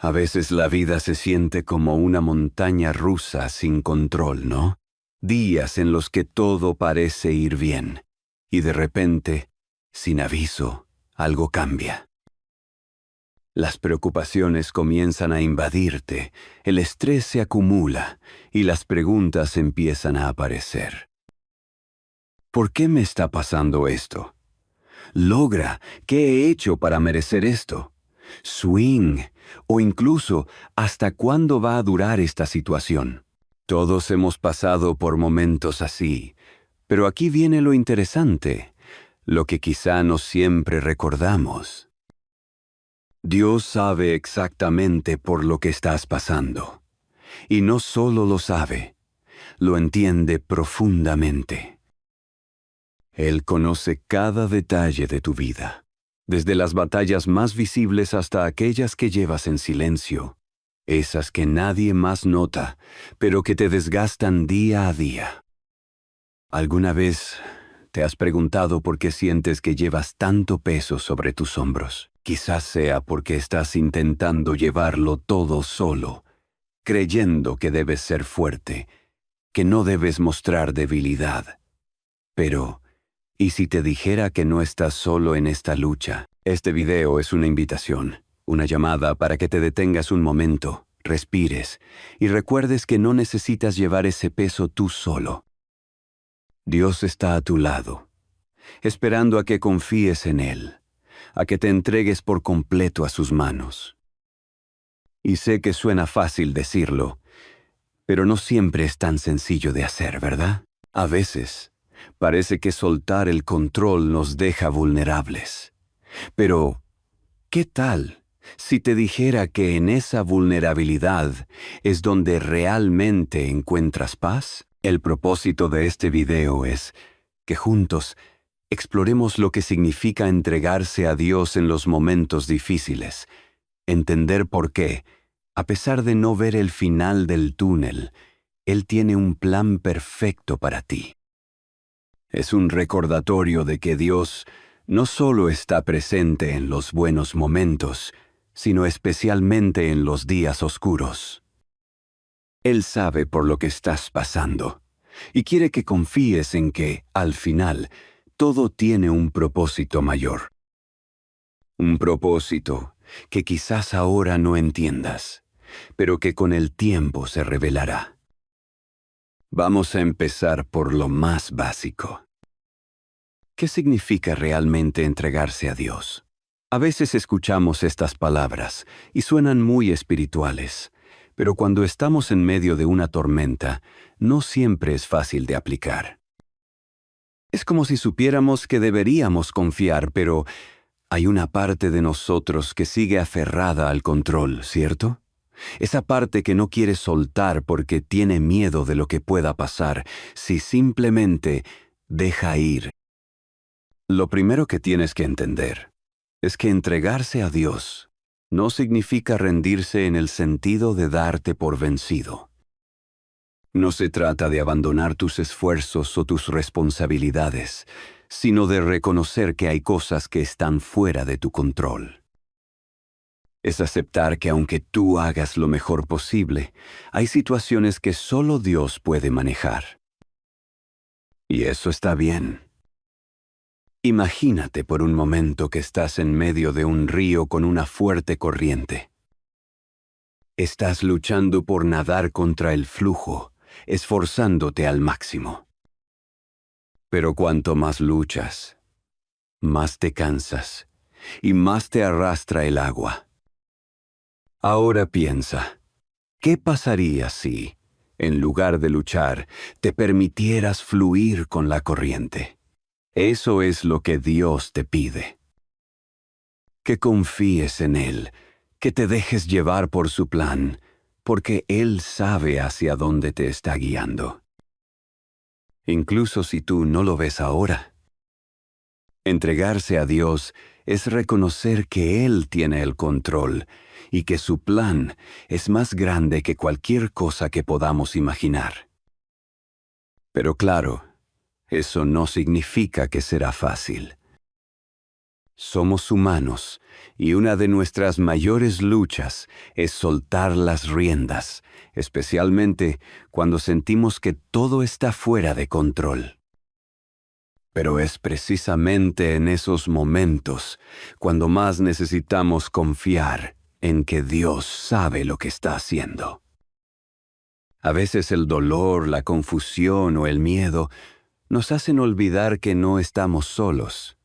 A veces la vida se siente como una montaña rusa sin control, ¿no? Días en los que todo parece ir bien, y de repente, sin aviso, algo cambia. Las preocupaciones comienzan a invadirte, el estrés se acumula, y las preguntas empiezan a aparecer. ¿Por qué me está pasando esto? Logra, ¿qué he hecho para merecer esto? Swing, o incluso, ¿hasta cuándo va a durar esta situación? Todos hemos pasado por momentos así, pero aquí viene lo interesante, lo que quizá no siempre recordamos. Dios sabe exactamente por lo que estás pasando, y no solo lo sabe, lo entiende profundamente. Él conoce cada detalle de tu vida, desde las batallas más visibles hasta aquellas que llevas en silencio, esas que nadie más nota, pero que te desgastan día a día. ¿Alguna vez te has preguntado por qué sientes que llevas tanto peso sobre tus hombros? Quizás sea porque estás intentando llevarlo todo solo, creyendo que debes ser fuerte, que no debes mostrar debilidad. Pero, ¿y si te dijera que no estás solo en esta lucha? Este video es una invitación, una llamada para que te detengas un momento, respires y recuerdes que no necesitas llevar ese peso tú solo. Dios está a tu lado, esperando a que confíes en Él, a que te entregues por completo a sus manos. Y sé que suena fácil decirlo, pero no siempre es tan sencillo de hacer, ¿verdad? A veces, parece que soltar el control nos deja vulnerables. Pero, ¿qué tal si te dijera que en esa vulnerabilidad es donde realmente encuentras paz? El propósito de este video es que juntos exploremos lo que significa entregarse a Dios en los momentos difíciles, entender por qué, a pesar de no ver el final del túnel, Él tiene un plan perfecto para ti. Es un recordatorio de que Dios no solo está presente en los buenos momentos, sino especialmente en los días oscuros. Él sabe por lo que estás pasando y quiere que confíes en que, al final, todo tiene un propósito mayor. Un propósito que quizás ahora no entiendas, pero que con el tiempo se revelará. Vamos a empezar por lo más básico. ¿Qué significa realmente entregarse a Dios? A veces escuchamos estas palabras y suenan muy espirituales, pero cuando estamos en medio de una tormenta, no siempre es fácil de aplicar. Es como si supiéramos que deberíamos confiar, pero hay una parte de nosotros que sigue aferrada al control, ¿cierto? Esa parte que no quiere soltar porque tiene miedo de lo que pueda pasar si simplemente deja ir. Lo primero que tienes que entender es que entregarse a Dios no significa rendirse en el sentido de darte por vencido. No se trata de abandonar tus esfuerzos o tus responsabilidades, sino de reconocer que hay cosas que están fuera de tu control. Es aceptar que aunque tú hagas lo mejor posible, hay situaciones que solo Dios puede manejar. Y eso está bien. Imagínate por un momento que estás en medio de un río con una fuerte corriente. Estás luchando por nadar contra el flujo, esforzándote al máximo. Pero cuanto más luchas, más te cansas y más te arrastra el agua. Ahora piensa, ¿qué pasaría si, en lugar de luchar, te permitieras fluir con la corriente? Eso es lo que Dios te pide. Que confíes en Él, que te dejes llevar por su plan, porque Él sabe hacia dónde te está guiando. Incluso si tú no lo ves ahora. Entregarse a Dios es reconocer que Él tiene el control y que su plan es más grande que cualquier cosa que podamos imaginar. Pero claro, eso no significa que será fácil. Somos humanos y una de nuestras mayores luchas es soltar las riendas, especialmente cuando sentimos que todo está fuera de control. Pero es precisamente en esos momentos cuando más necesitamos confiar en que Dios sabe lo que está haciendo. A veces el dolor, la confusión o el miedo nos hacen olvidar que no estamos solos.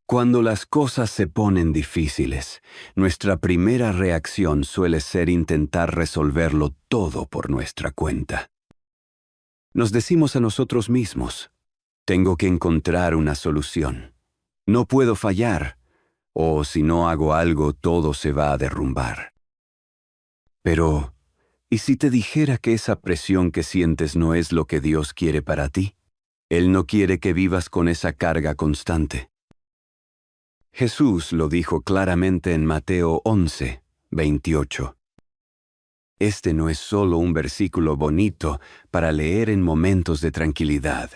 Cuando las cosas se ponen difíciles, nuestra primera reacción suele ser intentar resolverlo todo por nuestra cuenta. Nos decimos a nosotros mismos, tengo que encontrar una solución. No puedo fallar, o si no hago algo todo se va a derrumbar. Pero, ¿y si te dijera que esa presión que sientes no es lo que Dios quiere para ti? Él no quiere que vivas con esa carga constante. Jesús lo dijo claramente en Mateo 11, 28. Este no es solo un versículo bonito para leer en momentos de tranquilidad.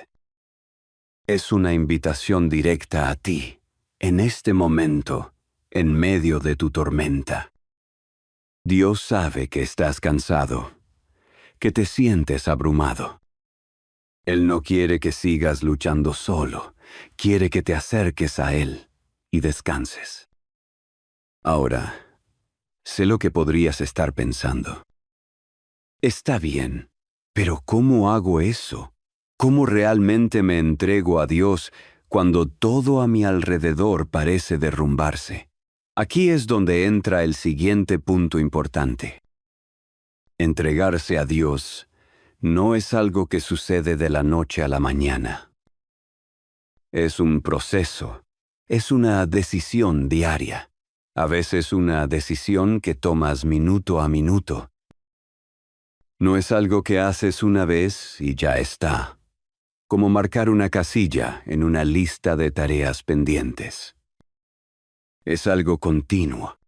Es una invitación directa a ti, en este momento, en medio de tu tormenta. Dios sabe que estás cansado, que te sientes abrumado. Él no quiere que sigas luchando solo, quiere que te acerques a Él y descanses. Ahora, sé lo que podrías estar pensando. Está bien, pero ¿cómo hago eso? ¿Cómo realmente me entrego a Dios cuando todo a mi alrededor parece derrumbarse? Aquí es donde entra el siguiente punto importante. Entregarse a Dios no es algo que sucede de la noche a la mañana. Es un proceso, es una decisión diaria, a veces una decisión que tomas minuto a minuto. No es algo que haces una vez y ya está, como marcar una casilla en una lista de tareas pendientes. Es algo continuo.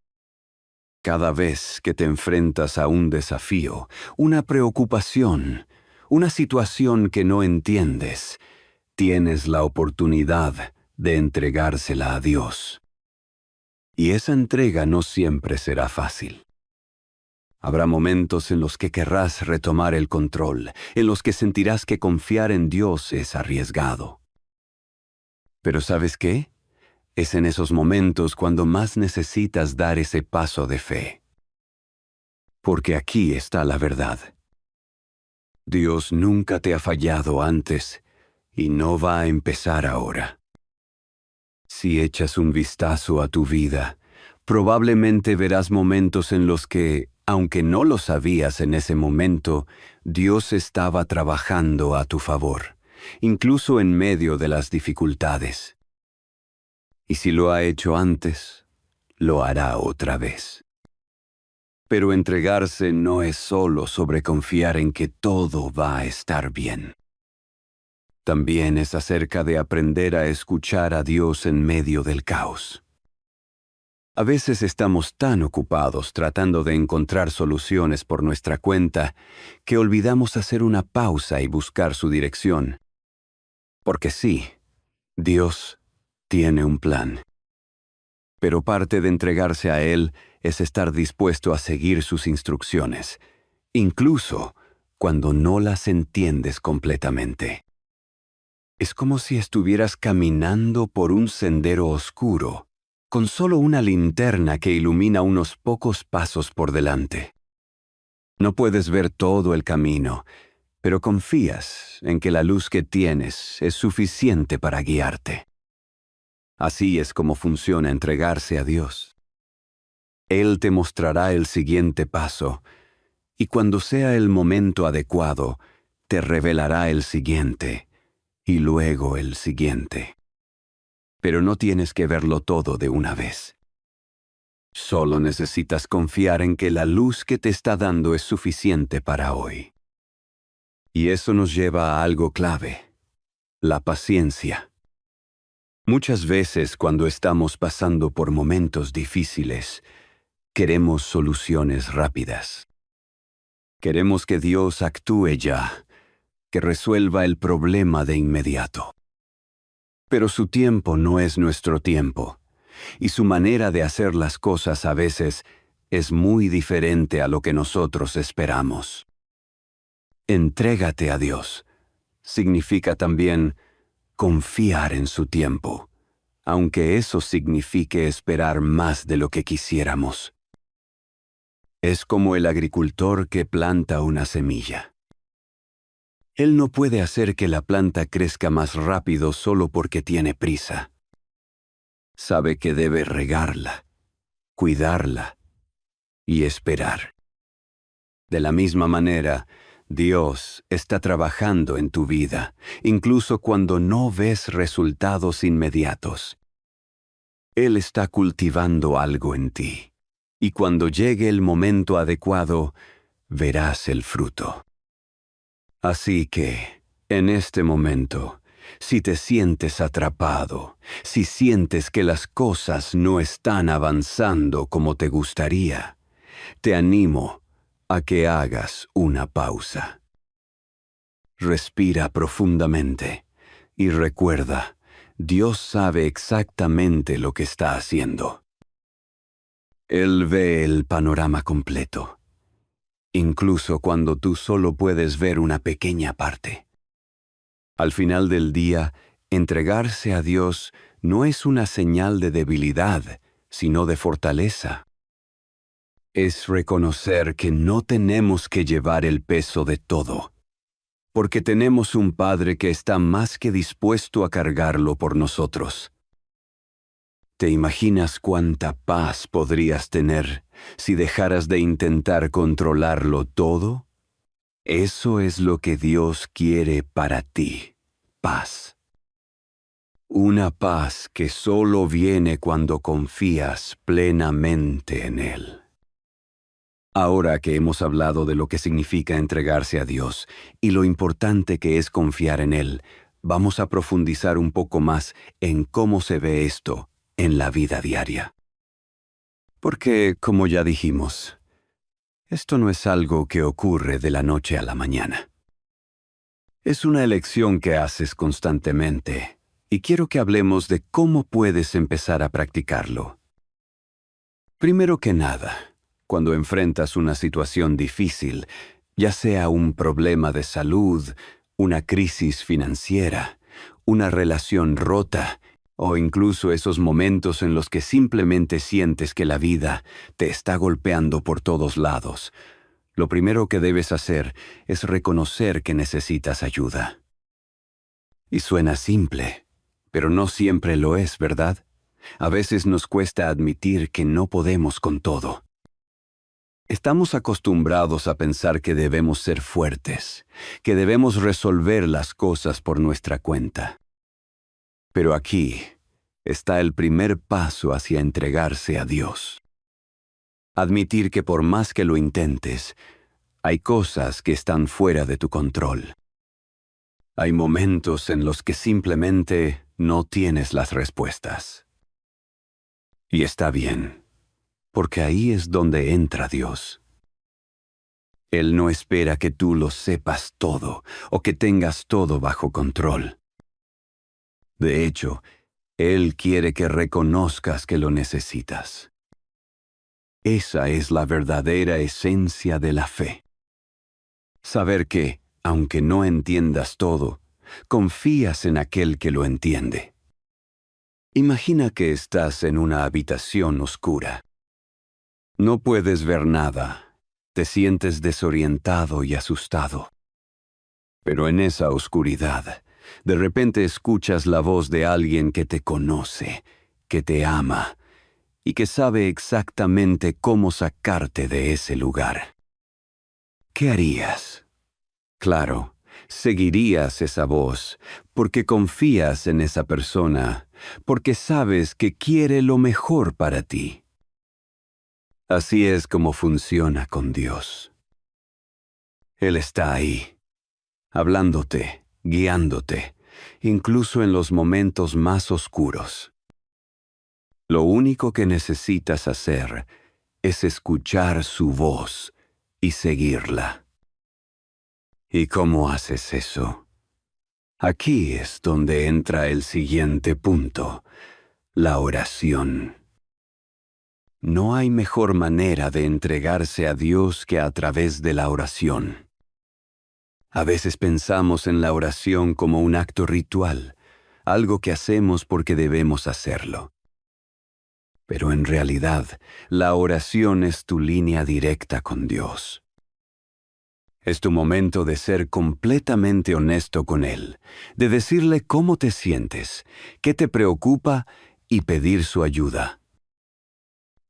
Cada vez que te enfrentas a un desafío, una preocupación, una situación que no entiendes, tienes la oportunidad de entregársela a Dios. Y esa entrega no siempre será fácil. Habrá momentos en los que querrás retomar el control, en los que sentirás que confiar en Dios es arriesgado. Pero ¿sabes qué? Es en esos momentos cuando más necesitas dar ese paso de fe. Porque aquí está la verdad. Dios nunca te ha fallado antes y no va a empezar ahora. Si echas un vistazo a tu vida, probablemente verás momentos en los que, aunque no lo sabías en ese momento, Dios estaba trabajando a tu favor, incluso en medio de las dificultades. Y si lo ha hecho antes, lo hará otra vez. Pero entregarse no es solo sobre confiar en que todo va a estar bien. También es acerca de aprender a escuchar a Dios en medio del caos. A veces estamos tan ocupados tratando de encontrar soluciones por nuestra cuenta que olvidamos hacer una pausa y buscar su dirección. Porque sí, Dios tiene un plan. Pero parte de entregarse a Él es estar dispuesto a seguir sus instrucciones, incluso cuando no las entiendes completamente. Es como si estuvieras caminando por un sendero oscuro, con solo una linterna que ilumina unos pocos pasos por delante. No puedes ver todo el camino, pero confías en que la luz que tienes es suficiente para guiarte. Así es como funciona entregarse a Dios. Él te mostrará el siguiente paso, y cuando sea el momento adecuado, te revelará el siguiente, y luego el siguiente. Pero no tienes que verlo todo de una vez. Solo necesitas confiar en que la luz que te está dando es suficiente para hoy. Y eso nos lleva a algo clave: la paciencia. Muchas veces cuando estamos pasando por momentos difíciles, queremos soluciones rápidas. Queremos que Dios actúe ya, que resuelva el problema de inmediato. Pero su tiempo no es nuestro tiempo, y su manera de hacer las cosas a veces es muy diferente a lo que nosotros esperamos. Entrégate a Dios significa también confiar en su tiempo, aunque eso signifique esperar más de lo que quisiéramos. Es como el agricultor que planta una semilla. Él no puede hacer que la planta crezca más rápido solo porque tiene prisa. Sabe que debe regarla, cuidarla y esperar. De la misma manera, Dios está trabajando en tu vida, incluso cuando no ves resultados inmediatos. Él está cultivando algo en ti, y cuando llegue el momento adecuado, verás el fruto. Así que, en este momento, si te sientes atrapado, si sientes que las cosas no están avanzando como te gustaría, te animo a que hagas una pausa. Respira profundamente y recuerda, Dios sabe exactamente lo que está haciendo. Él ve el panorama completo, incluso cuando tú solo puedes ver una pequeña parte. Al final del día, entregarse a Dios no es una señal de debilidad, sino de fortaleza. Es reconocer que no tenemos que llevar el peso de todo, porque tenemos un Padre que está más que dispuesto a cargarlo por nosotros. ¿Te imaginas cuánta paz podrías tener si dejaras de intentar controlarlo todo? Eso es lo que Dios quiere para ti, paz. Una paz que solo viene cuando confías plenamente en Él. Ahora que hemos hablado de lo que significa entregarse a Dios y lo importante que es confiar en Él, vamos a profundizar un poco más en cómo se ve esto en la vida diaria. Porque, como ya dijimos, esto no es algo que ocurre de la noche a la mañana. Es una elección que haces constantemente, y quiero que hablemos de cómo puedes empezar a practicarlo. Primero que nada, cuando enfrentas una situación difícil, ya sea un problema de salud, una crisis financiera, una relación rota, o incluso esos momentos en los que simplemente sientes que la vida te está golpeando por todos lados, lo primero que debes hacer es reconocer que necesitas ayuda. Y suena simple, pero no siempre lo es, ¿verdad? A veces nos cuesta admitir que no podemos con todo. Estamos acostumbrados a pensar que debemos ser fuertes, que debemos resolver las cosas por nuestra cuenta. Pero aquí está el primer paso hacia entregarse a Dios. Admitir que por más que lo intentes, hay cosas que están fuera de tu control. Hay momentos en los que simplemente no tienes las respuestas. Y está bien, porque ahí es donde entra Dios. Él no espera que tú lo sepas todo o que tengas todo bajo control. De hecho, Él quiere que reconozcas que lo necesitas. Esa es la verdadera esencia de la fe. Saber que, aunque no entiendas todo, confías en aquel que lo entiende. Imagina que estás en una habitación oscura. No puedes ver nada, te sientes desorientado y asustado. Pero en esa oscuridad, de repente escuchas la voz de alguien que te conoce, que te ama, y que sabe exactamente cómo sacarte de ese lugar. ¿Qué harías? Claro, seguirías esa voz, porque confías en esa persona, porque sabes que quiere lo mejor para ti. Así es como funciona con Dios. Él está ahí, hablándote, guiándote, incluso en los momentos más oscuros. Lo único que necesitas hacer es escuchar su voz y seguirla. ¿Y cómo haces eso? Aquí es donde entra el siguiente punto, la oración. No hay mejor manera de entregarse a Dios que a través de la oración. A veces pensamos en la oración como un acto ritual, algo que hacemos porque debemos hacerlo. Pero en realidad, la oración es tu línea directa con Dios. Es tu momento de ser completamente honesto con Él, de decirle cómo te sientes, qué te preocupa y pedir su ayuda.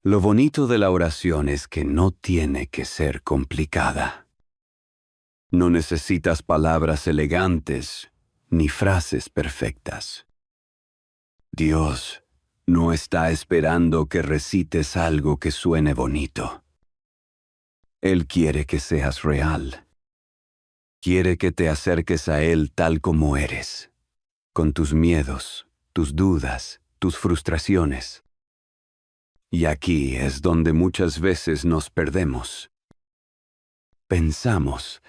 Lo bonito de la oración es que no tiene que ser complicada. No necesitas palabras elegantes ni frases perfectas. Dios no está esperando que recites algo que suene bonito. Él quiere que seas real. Quiere que te acerques a Él tal como eres, con tus miedos, tus dudas, tus frustraciones. Y aquí es donde muchas veces nos perdemos. Pensamos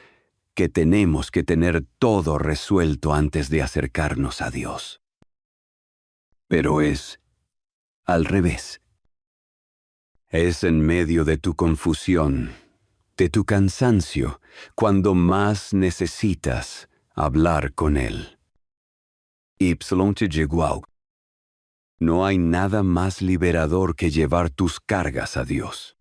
que tenemos que tener todo resuelto antes de acercarnos a Dios. Pero es al revés. Es en medio de tu confusión, de tu cansancio, cuando más necesitas hablar con Él. Y. No hay nada más liberador que llevar tus cargas a Dios.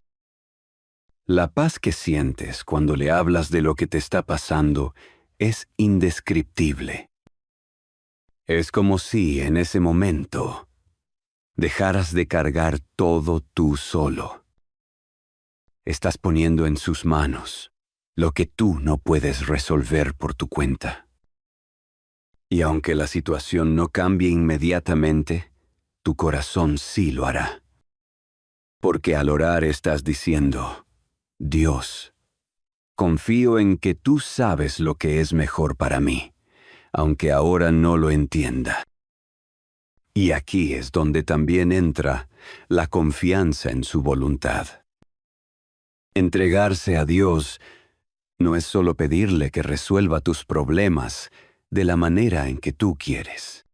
La paz que sientes cuando le hablas de lo que te está pasando es indescriptible. Es como si en ese momento dejaras de cargar todo tú solo. Estás poniendo en sus manos lo que tú no puedes resolver por tu cuenta. Y aunque la situación no cambie inmediatamente, tu corazón sí lo hará. Porque al orar estás diciendo, Dios, confío en que tú sabes lo que es mejor para mí, aunque ahora no lo entienda. Y aquí es donde también entra la confianza en su voluntad. Entregarse a Dios no es solo pedirle que resuelva tus problemas de la manera en que tú quieres.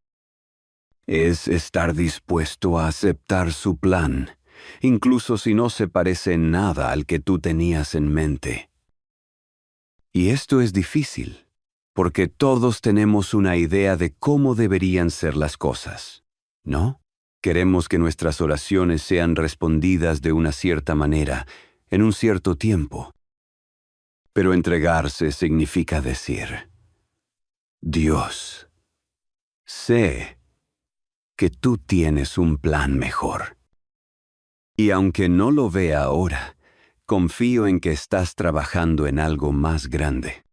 Es estar dispuesto a aceptar su plan, incluso si no se parece en nada al que tú tenías en mente. Y esto es difícil, porque todos tenemos una idea de cómo deberían ser las cosas, ¿no? Queremos que nuestras oraciones sean respondidas de una cierta manera, en un cierto tiempo. Pero entregarse significa decir, Dios, sé que tú tienes un plan mejor. Y aunque no lo vea ahora, confío en que estás trabajando en algo más grande.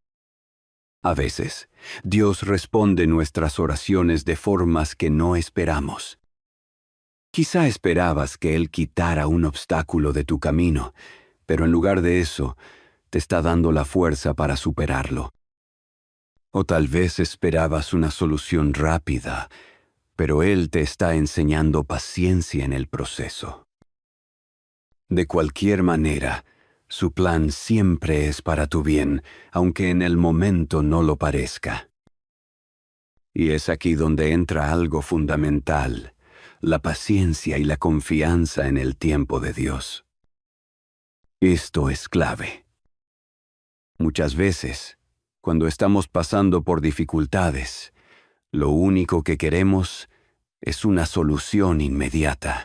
A veces, Dios responde nuestras oraciones de formas que no esperamos. Quizá esperabas que Él quitara un obstáculo de tu camino, pero en lugar de eso, te está dando la fuerza para superarlo. O tal vez esperabas una solución rápida, pero Él te está enseñando paciencia en el proceso. De cualquier manera, su plan siempre es para tu bien, aunque en el momento no lo parezca. Y es aquí donde entra algo fundamental, la paciencia y la confianza en el tiempo de Dios. Esto es clave. Muchas veces, cuando estamos pasando por dificultades, lo único que queremos es una solución inmediata.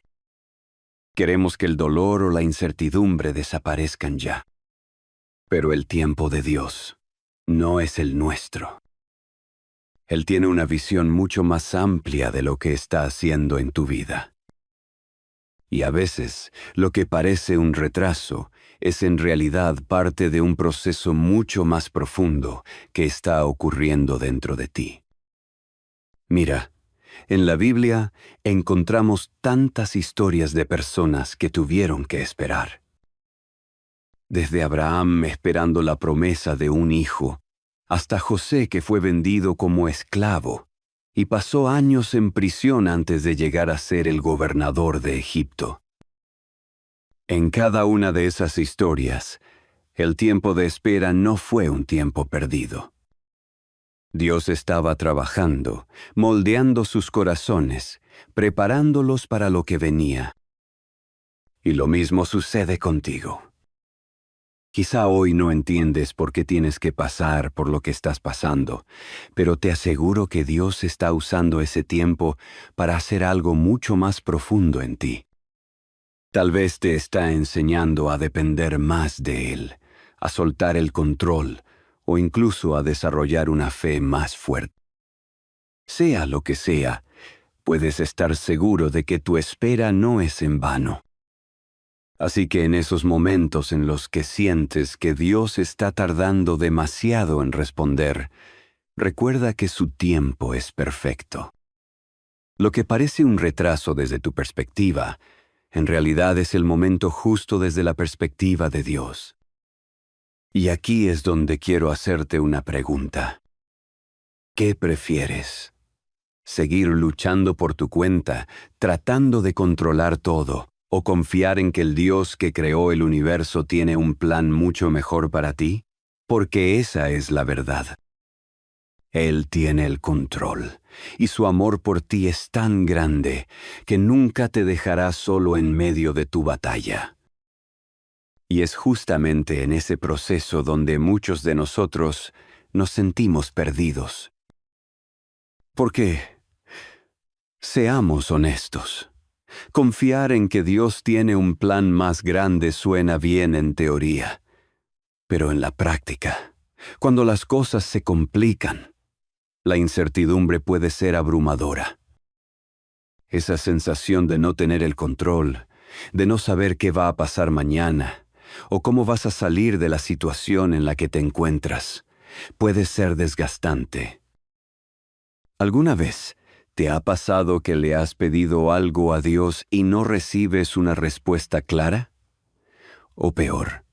Queremos que el dolor o la incertidumbre desaparezcan ya. Pero el tiempo de Dios no es el nuestro. Él tiene una visión mucho más amplia de lo que está haciendo en tu vida. Y a veces, lo que parece un retraso es en realidad parte de un proceso mucho más profundo que está ocurriendo dentro de ti. Mira, en la Biblia encontramos tantas historias de personas que tuvieron que esperar. Desde Abraham esperando la promesa de un hijo, hasta José que fue vendido como esclavo y pasó años en prisión antes de llegar a ser el gobernador de Egipto. En cada una de esas historias, el tiempo de espera no fue un tiempo perdido. Dios estaba trabajando, moldeando sus corazones, preparándolos para lo que venía. Y lo mismo sucede contigo. Quizá hoy no entiendes por qué tienes que pasar por lo que estás pasando, pero te aseguro que Dios está usando ese tiempo para hacer algo mucho más profundo en ti. Tal vez te está enseñando a depender más de Él, a soltar el control o incluso a desarrollar una fe más fuerte. Sea lo que sea, puedes estar seguro de que tu espera no es en vano. Así que en esos momentos en los que sientes que Dios está tardando demasiado en responder, recuerda que su tiempo es perfecto. Lo que parece un retraso desde tu perspectiva, en realidad es el momento justo desde la perspectiva de Dios. Y aquí es donde quiero hacerte una pregunta. ¿Qué prefieres? ¿Seguir luchando por tu cuenta, tratando de controlar todo, o confiar en que el Dios que creó el universo tiene un plan mucho mejor para ti? Porque esa es la verdad. Él tiene el control, y su amor por ti es tan grande que nunca te dejará solo en medio de tu batalla. Y es justamente en ese proceso donde muchos de nosotros nos sentimos perdidos. Porque, seamos honestos, confiar en que Dios tiene un plan más grande suena bien en teoría, pero en la práctica, cuando las cosas se complican, la incertidumbre puede ser abrumadora. Esa sensación de no tener el control, de no saber qué va a pasar mañana, o cómo vas a salir de la situación en la que te encuentras, puede ser desgastante. ¿Alguna vez te ha pasado que le has pedido algo a Dios y no recibes una respuesta clara? O peor,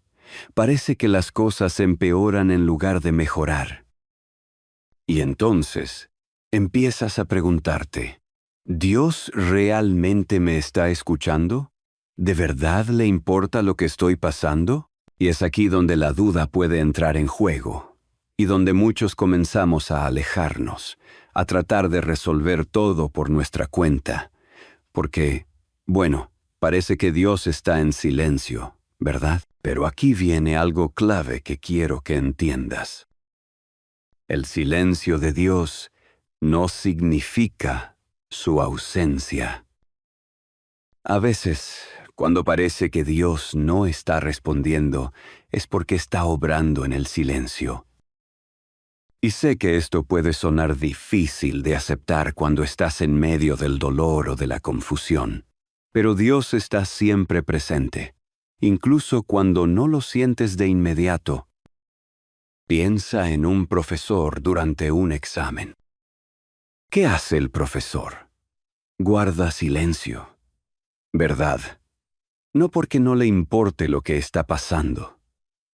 parece que las cosas empeoran en lugar de mejorar. Y entonces, empiezas a preguntarte, ¿Dios realmente me está escuchando? ¿De verdad le importa lo que estoy pasando? Y es aquí donde la duda puede entrar en juego, y donde muchos comenzamos a alejarnos, a tratar de resolver todo por nuestra cuenta, porque, bueno, parece que Dios está en silencio, ¿verdad? Pero aquí viene algo clave que quiero que entiendas. El silencio de Dios no significa su ausencia. A veces, cuando parece que Dios no está respondiendo, es porque está obrando en el silencio. Y sé que esto puede sonar difícil de aceptar cuando estás en medio del dolor o de la confusión, pero Dios está siempre presente, incluso cuando no lo sientes de inmediato. Piensa en un profesor durante un examen. ¿Qué hace el profesor? Guarda silencio, ¿verdad? No porque no le importe lo que está pasando,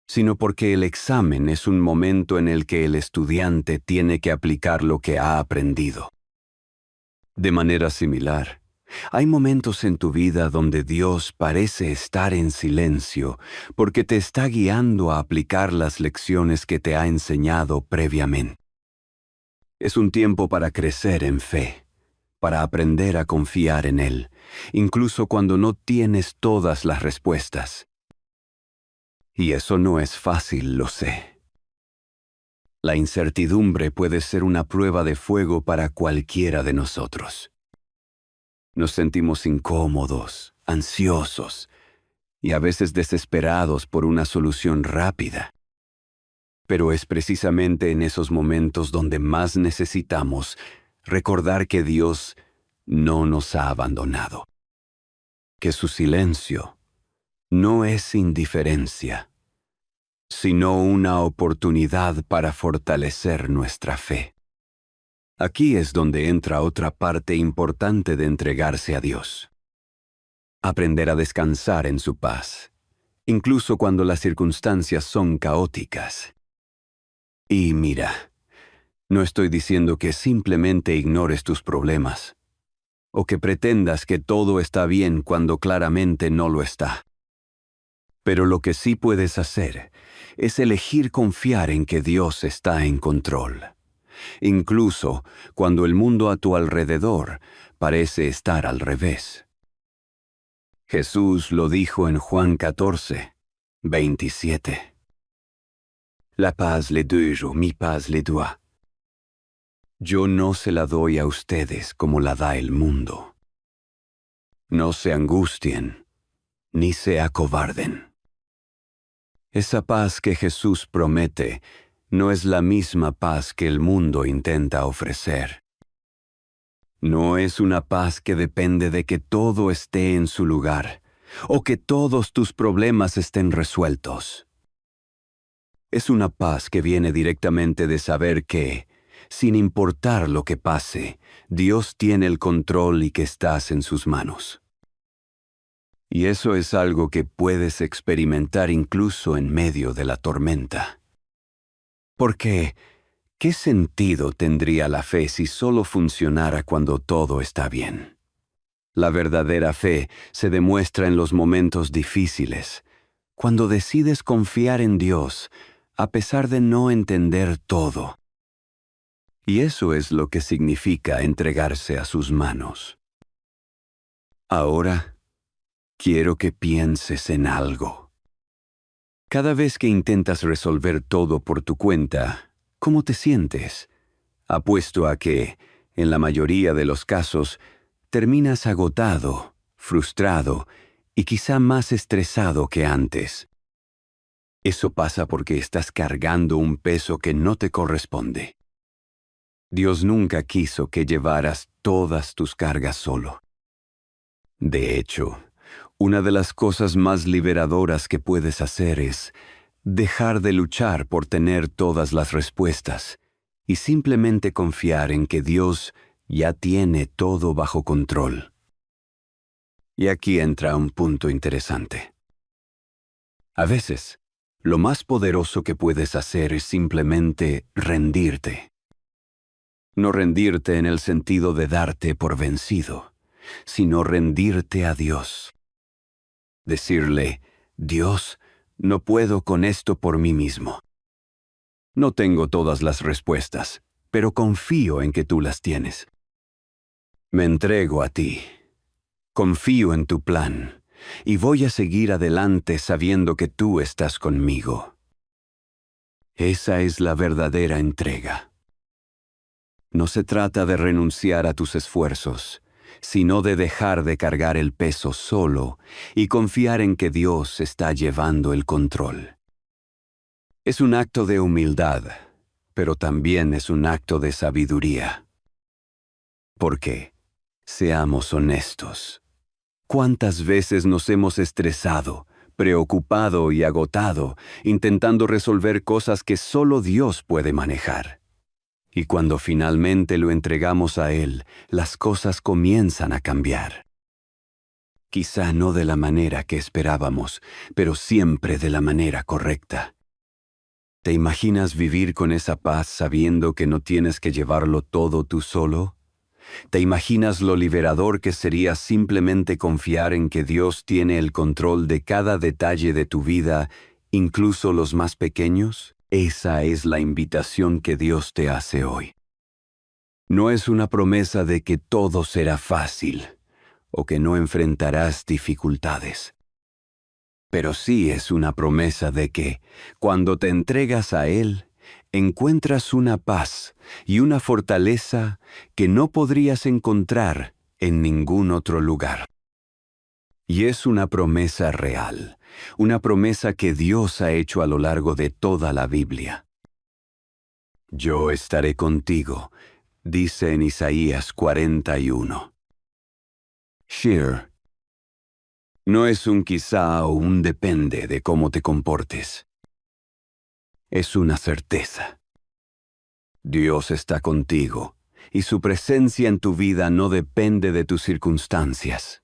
sino porque el examen es un momento en el que el estudiante tiene que aplicar lo que ha aprendido. De manera similar, hay momentos en tu vida donde Dios parece estar en silencio porque te está guiando a aplicar las lecciones que te ha enseñado previamente. Es un tiempo para crecer en fe, para aprender a confiar en Él, incluso cuando no tienes todas las respuestas. Y eso no es fácil, lo sé. La incertidumbre puede ser una prueba de fuego para cualquiera de nosotros. Nos sentimos incómodos, ansiosos y a veces desesperados por una solución rápida. Pero es precisamente en esos momentos donde más necesitamos recordar que Dios no nos ha abandonado, que su silencio no es indiferencia, sino una oportunidad para fortalecer nuestra fe. Aquí es donde entra otra parte importante de entregarse a Dios. Aprender a descansar en su paz, incluso cuando las circunstancias son caóticas. Y mira, no estoy diciendo que simplemente ignores tus problemas, o que pretendas que todo está bien cuando claramente no lo está. Pero lo que sí puedes hacer es elegir confiar en que Dios está en control, incluso cuando el mundo a tu alrededor parece estar al revés. Jesús lo dijo en Juan 14, 27. La paz les doy yo, mi paz les doy. Yo no se la doy a ustedes como la da el mundo. No se angustien, ni se acobarden. Esa paz que Jesús promete no es la misma paz que el mundo intenta ofrecer. No es una paz que depende de que todo esté en su lugar o que todos tus problemas estén resueltos. Es una paz que viene directamente de saber que, sin importar lo que pase, Dios tiene el control y que estás en sus manos. Y eso es algo que puedes experimentar incluso en medio de la tormenta. Porque, ¿qué sentido tendría la fe si solo funcionara cuando todo está bien? La verdadera fe se demuestra en los momentos difíciles, cuando decides confiar en Dios, a pesar de no entender todo. Y eso es lo que significa entregarse a sus manos. Ahora, quiero que pienses en algo. Cada vez que intentas resolver todo por tu cuenta, ¿cómo te sientes? Apuesto a que, en la mayoría de los casos, terminas agotado, frustrado y quizá más estresado que antes. Eso pasa porque estás cargando un peso que no te corresponde. Dios nunca quiso que llevaras todas tus cargas solo. De hecho, una de las cosas más liberadoras que puedes hacer es dejar de luchar por tener todas las respuestas y simplemente confiar en que Dios ya tiene todo bajo control. Y aquí entra un punto interesante. A veces, lo más poderoso que puedes hacer es simplemente rendirte. No rendirte en el sentido de darte por vencido, sino rendirte a Dios. Decirle, Dios, no puedo con esto por mí mismo. No tengo todas las respuestas, pero confío en que tú las tienes. Me entrego a ti. Confío en tu plan, y voy a seguir adelante sabiendo que tú estás conmigo. Esa es la verdadera entrega. No se trata de renunciar a tus esfuerzos, sino de dejar de cargar el peso solo y confiar en que Dios está llevando el control. Es un acto de humildad, pero también es un acto de sabiduría. Porque, seamos honestos, ¿cuántas veces nos hemos estresado, preocupado y agotado intentando resolver cosas que solo Dios puede manejar? Y cuando finalmente lo entregamos a Él, las cosas comienzan a cambiar. Quizá no de la manera que esperábamos, pero siempre de la manera correcta. ¿Te imaginas vivir con esa paz sabiendo que no tienes que llevarlo todo tú solo? ¿Te imaginas lo liberador que sería simplemente confiar en que Dios tiene el control de cada detalle de tu vida, incluso los más pequeños? Esa es la invitación que Dios te hace hoy. No es una promesa de que todo será fácil o que no enfrentarás dificultades. Pero sí es una promesa de que, cuando te entregas a Él, encuentras una paz y una fortaleza que no podrías encontrar en ningún otro lugar. Y es una promesa real, una promesa que Dios ha hecho a lo largo de toda la Biblia. Yo estaré contigo, dice en Isaías 41. Shir. No es un quizá o un depende de cómo te comportes. Es una certeza. Dios está contigo, y su presencia en tu vida no depende de tus circunstancias.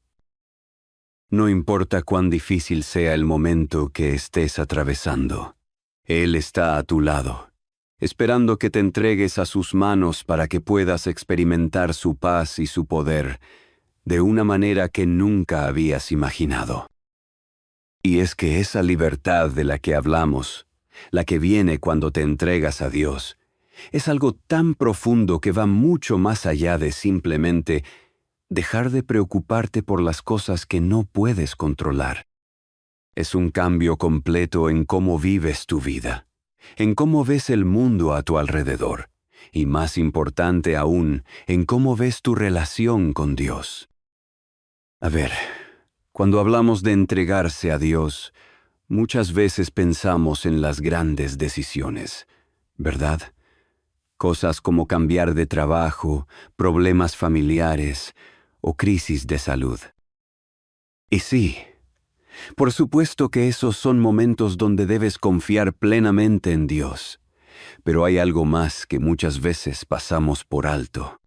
No importa cuán difícil sea el momento que estés atravesando, Él está a tu lado, esperando que te entregues a sus manos para que puedas experimentar su paz y su poder de una manera que nunca habías imaginado. Y es que esa libertad de la que hablamos, la que viene cuando te entregas a Dios, Es algo tan profundo que va mucho más allá de simplemente dejar de preocuparte por las cosas que no puedes controlar. Es un cambio completo en cómo vives tu vida, en cómo ves el mundo a tu alrededor, y más importante aún, en cómo ves tu relación con Dios. A ver, cuando hablamos de entregarse a Dios, muchas veces pensamos en las grandes decisiones, ¿verdad? Cosas como cambiar de trabajo, problemas familiares o crisis de salud. Y sí, por supuesto que esos son momentos donde debes confiar plenamente en Dios, pero hay algo más que muchas veces pasamos por alto.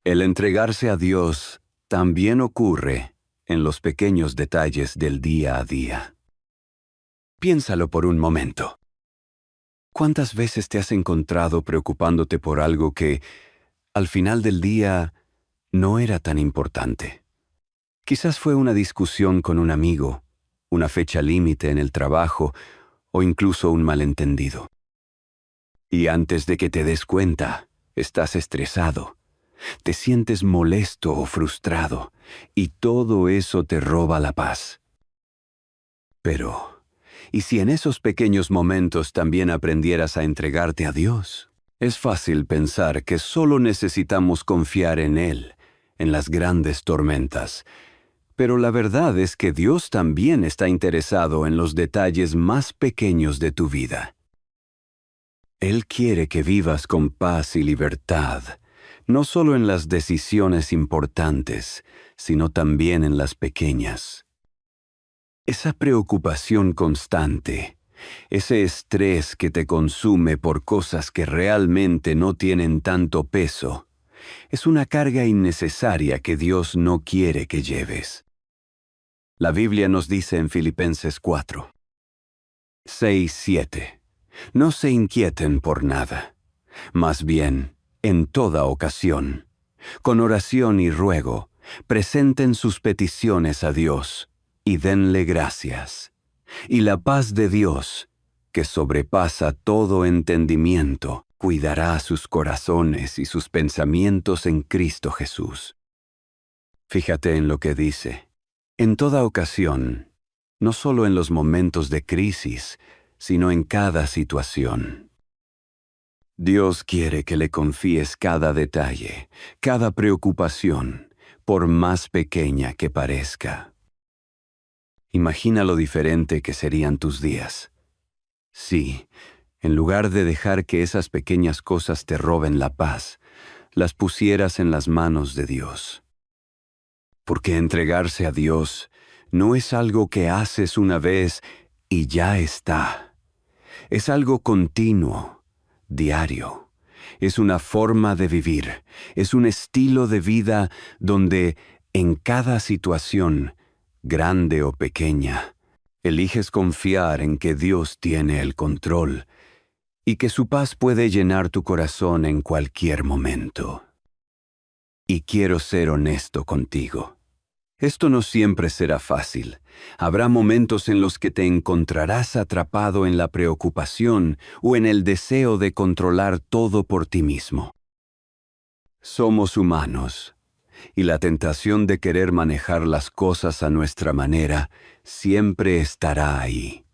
El entregarse a Dios también ocurre en los pequeños detalles del día a día. Piénsalo por un momento. ¿Cuántas veces te has encontrado preocupándote por algo que, al final del día, no era tan importante? Quizás fue una discusión con un amigo, una fecha límite en el trabajo o incluso un malentendido. Y antes de que te des cuenta, estás estresado, te sientes molesto o frustrado, y todo eso te roba la paz. Pero, ¿y si en esos pequeños momentos también aprendieras a entregarte a Dios? Es fácil pensar que solo necesitamos confiar en Él, en las grandes tormentas. Pero la verdad es que Dios también está interesado en los detalles más pequeños de tu vida. Él quiere que vivas con paz y libertad, no solo en las decisiones importantes, sino también en las pequeñas. Esa preocupación constante, ese estrés que te consume por cosas que realmente no tienen tanto peso, es una carga innecesaria que Dios no quiere que lleves. La Biblia nos dice en Filipenses 4, 6, 7, no se inquieten por nada, más bien, en toda ocasión, con oración y ruego, presenten sus peticiones a Dios y denle gracias. Y la paz de Dios, que sobrepasa todo entendimiento, cuidará sus corazones y sus pensamientos en Cristo Jesús. Fíjate en lo que dice. En toda ocasión, no solo en los momentos de crisis, sino en cada situación. Dios quiere que le confíes cada detalle, cada preocupación, por más pequeña que parezca. Imagina lo diferente que serían tus días. Sí, en lugar de dejar que esas pequeñas cosas te roben la paz, las pusieras en las manos de Dios. Porque entregarse a Dios no es algo que haces una vez y ya está. Es algo continuo, diario. Es una forma de vivir, es un estilo de vida donde en cada situación, grande o pequeña, eliges confiar en que Dios tiene el control y que su paz puede llenar tu corazón en cualquier momento. Y quiero ser honesto contigo. Esto no siempre será fácil. Habrá momentos en los que te encontrarás atrapado en la preocupación o en el deseo de controlar todo por ti mismo. Somos humanos, y la tentación de querer manejar las cosas a nuestra manera siempre estará ahí.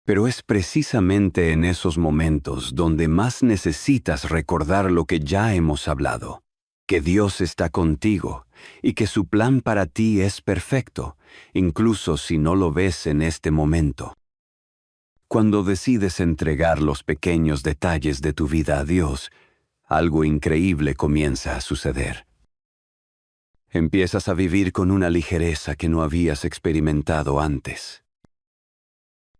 Pero es precisamente en esos momentos donde más necesitas recordar lo que ya hemos hablado, que Dios está contigo y que su plan para ti es perfecto, incluso si no lo ves en este momento. Cuando decides entregar los pequeños detalles de tu vida a Dios, algo increíble comienza a suceder. Empiezas a vivir con una ligereza que no habías experimentado antes.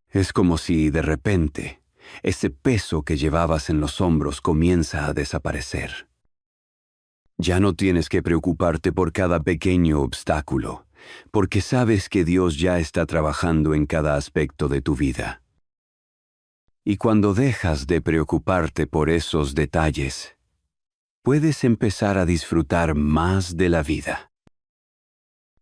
Es como si, de repente, ese peso que llevabas en los hombros comienza a desaparecer. Ya no tienes que preocuparte por cada pequeño obstáculo, porque sabes que Dios ya está trabajando en cada aspecto de tu vida. Y cuando dejas de preocuparte por esos detalles, puedes empezar a disfrutar más de la vida.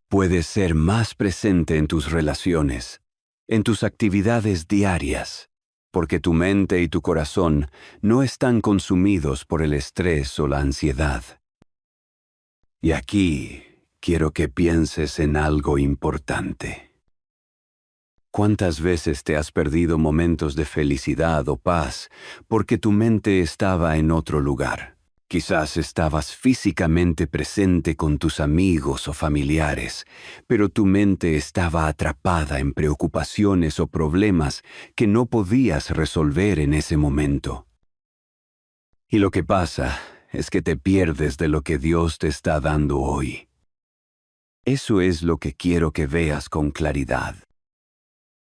Puedes ser más presente en tus relaciones, en tus actividades diarias, porque tu mente y tu corazón no están consumidos por el estrés o la ansiedad. Y aquí quiero que pienses en algo importante. ¿Cuántas veces te has perdido momentos de felicidad o paz porque tu mente estaba en otro lugar? Quizás estabas físicamente presente con tus amigos o familiares, pero tu mente estaba atrapada en preocupaciones o problemas que no podías resolver en ese momento. Y lo que pasa es que te pierdes de lo que Dios te está dando hoy. Eso es lo que quiero que veas con claridad.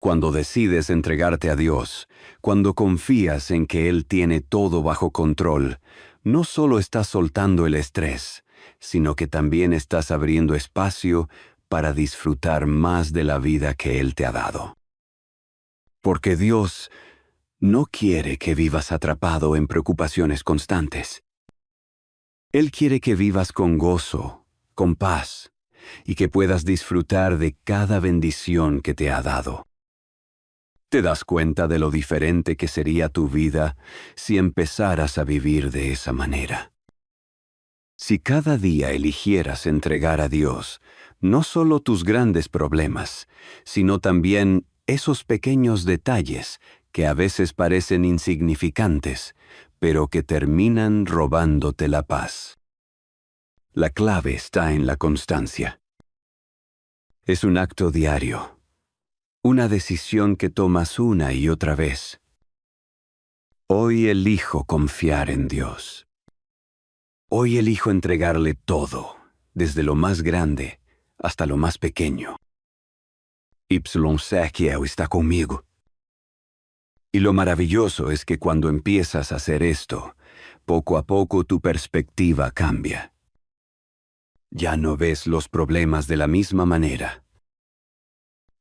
Cuando decides entregarte a Dios, cuando confías en que Él tiene todo bajo control, no solo estás soltando el estrés, sino que también estás abriendo espacio para disfrutar más de la vida que Él te ha dado. Porque Dios no quiere que vivas atrapado en preocupaciones constantes. Él quiere que vivas con gozo, con paz, y que puedas disfrutar de cada bendición que te ha dado. ¿Te das cuenta de lo diferente que sería tu vida si empezaras a vivir de esa manera? Si cada día eligieras entregar a Dios no solo tus grandes problemas, sino también esos pequeños detalles que a veces parecen insignificantes, pero que terminan robándote la paz. La clave está en la constancia. Es un acto diario. Una decisión que tomas una y otra vez. Hoy elijo confiar en Dios. Hoy elijo entregarle todo, desde lo más grande hasta lo más pequeño. Ypsilon está conmigo. Y lo maravilloso es que cuando empiezas a hacer esto, poco a poco tu perspectiva cambia. Ya no ves los problemas de la misma manera.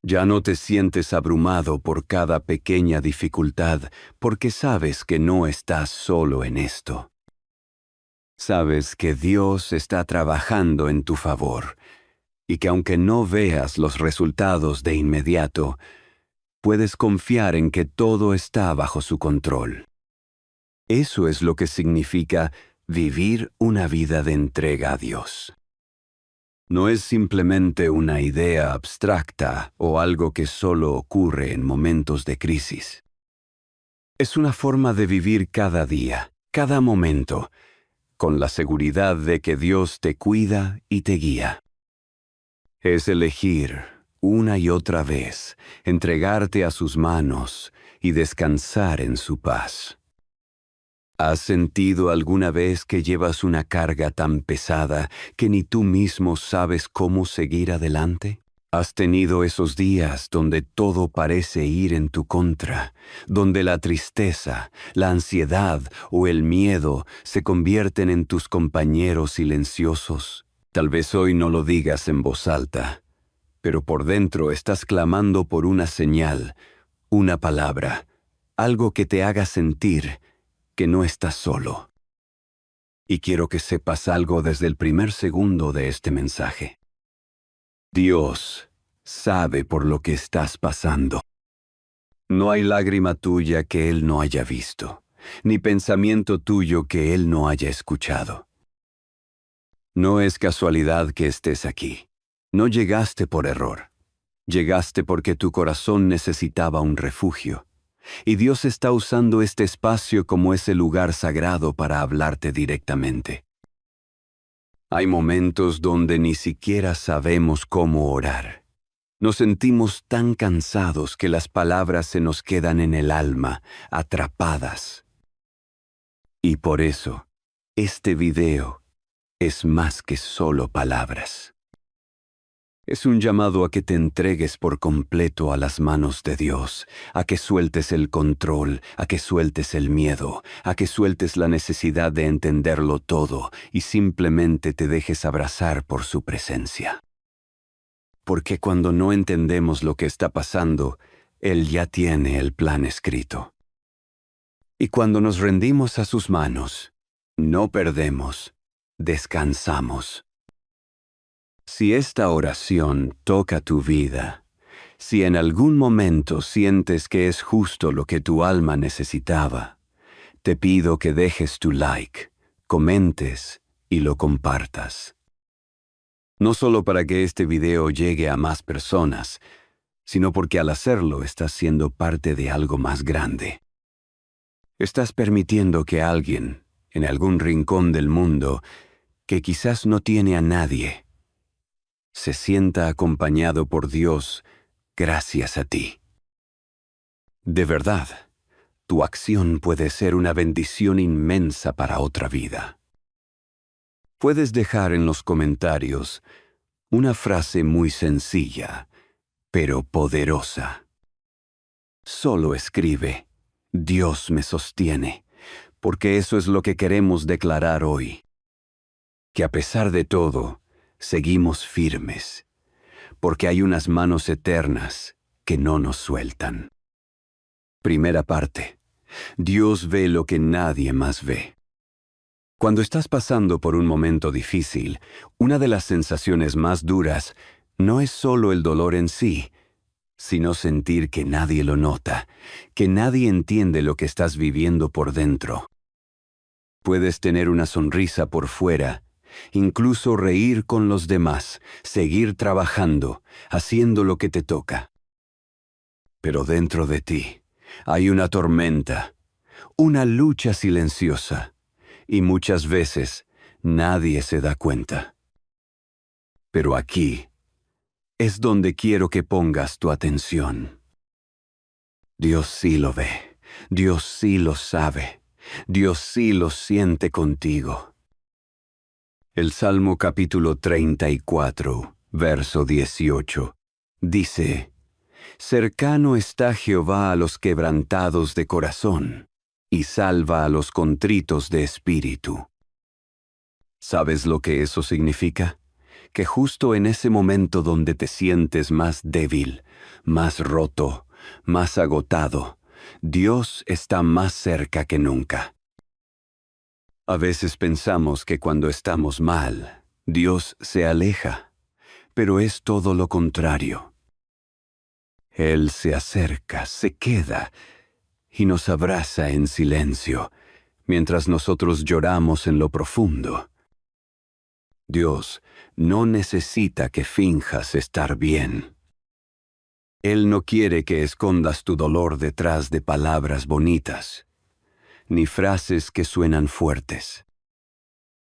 Ya no te sientes abrumado por cada pequeña dificultad porque sabes que no estás solo en esto. Sabes que Dios está trabajando en tu favor y que aunque no veas los resultados de inmediato, puedes confiar en que todo está bajo su control. Eso es lo que significa vivir una vida de entrega a Dios. No es simplemente una idea abstracta o algo que solo ocurre en momentos de crisis. Es una forma de vivir cada día, cada momento, con la seguridad de que Dios te cuida y te guía. Es elegir, una y otra vez, entregarte a sus manos y descansar en su paz. ¿Has sentido alguna vez que llevas una carga tan pesada que ni tú mismo sabes cómo seguir adelante? ¿Has tenido esos días donde todo parece ir en tu contra, donde la tristeza, la ansiedad o el miedo se convierten en tus compañeros silenciosos? Tal vez hoy no lo digas en voz alta, pero por dentro estás clamando por una señal, una palabra, algo que te haga sentir que no estás solo. Y quiero que sepas algo desde el primer segundo de este mensaje. Dios sabe por lo que estás pasando. No hay lágrima tuya que Él no haya visto, ni pensamiento tuyo que Él no haya escuchado. No es casualidad que estés aquí. No llegaste por error. Llegaste porque tu corazón necesitaba un refugio. Y Dios está usando este espacio como ese lugar sagrado para hablarte directamente. Hay momentos donde ni siquiera sabemos cómo orar. Nos sentimos tan cansados que las palabras se nos quedan en el alma, atrapadas. Y por eso, este video es más que solo palabras. Es un llamado a que te entregues por completo a las manos de Dios, a que sueltes el control, a que sueltes el miedo, a que sueltes la necesidad de entenderlo todo y simplemente te dejes abrazar por su presencia. Porque cuando no entendemos lo que está pasando, Él ya tiene el plan escrito. Y cuando nos rendimos a sus manos, no perdemos, descansamos. Si esta oración toca tu vida, Si en algún momento sientes que es justo lo que tu alma necesitaba, te pido que dejes tu like, comentes y lo compartas. No solo para que este video llegue a más personas, sino porque al hacerlo estás siendo parte de algo más grande. Estás permitiendo que alguien, en algún rincón del mundo, que quizás no tiene a nadie, se sienta acompañado por Dios gracias a ti. De verdad, tu acción puede ser una bendición inmensa para otra vida. Puedes dejar en los comentarios una frase muy sencilla, pero poderosa. Solo escribe: Dios me sostiene, porque eso es lo que queremos declarar hoy. Que a pesar de todo, seguimos firmes, porque hay unas manos eternas que no nos sueltan. Primera parte. Dios ve lo que nadie más ve. Cuando estás pasando por un momento difícil, una de las sensaciones más duras no es solo el dolor en sí, sino sentir que nadie lo nota, que nadie entiende lo que estás viviendo por dentro. Puedes tener una sonrisa por fuera, incluso reír con los demás, seguir trabajando, haciendo lo que te toca. Pero dentro de ti hay una tormenta, una lucha silenciosa, y muchas veces nadie se da cuenta. Pero aquí es donde quiero que pongas tu atención. Dios sí lo ve, Dios sí lo sabe, Dios sí lo siente contigo. El Salmo capítulo 34, verso 18, dice: Cercano está Jehová a los quebrantados de corazón, y salva a los contritos de espíritu. ¿Sabes lo que eso significa? Que justo en ese momento donde te sientes más débil, más roto, más agotado, Dios está más cerca que nunca. A veces pensamos que cuando estamos mal, Dios se aleja, pero es todo lo contrario. Él se acerca, se queda y nos abraza en silencio, mientras nosotros lloramos en lo profundo. Dios no necesita que finjas estar bien. Él no quiere que escondas tu dolor detrás de palabras bonitas, ni frases que suenan fuertes.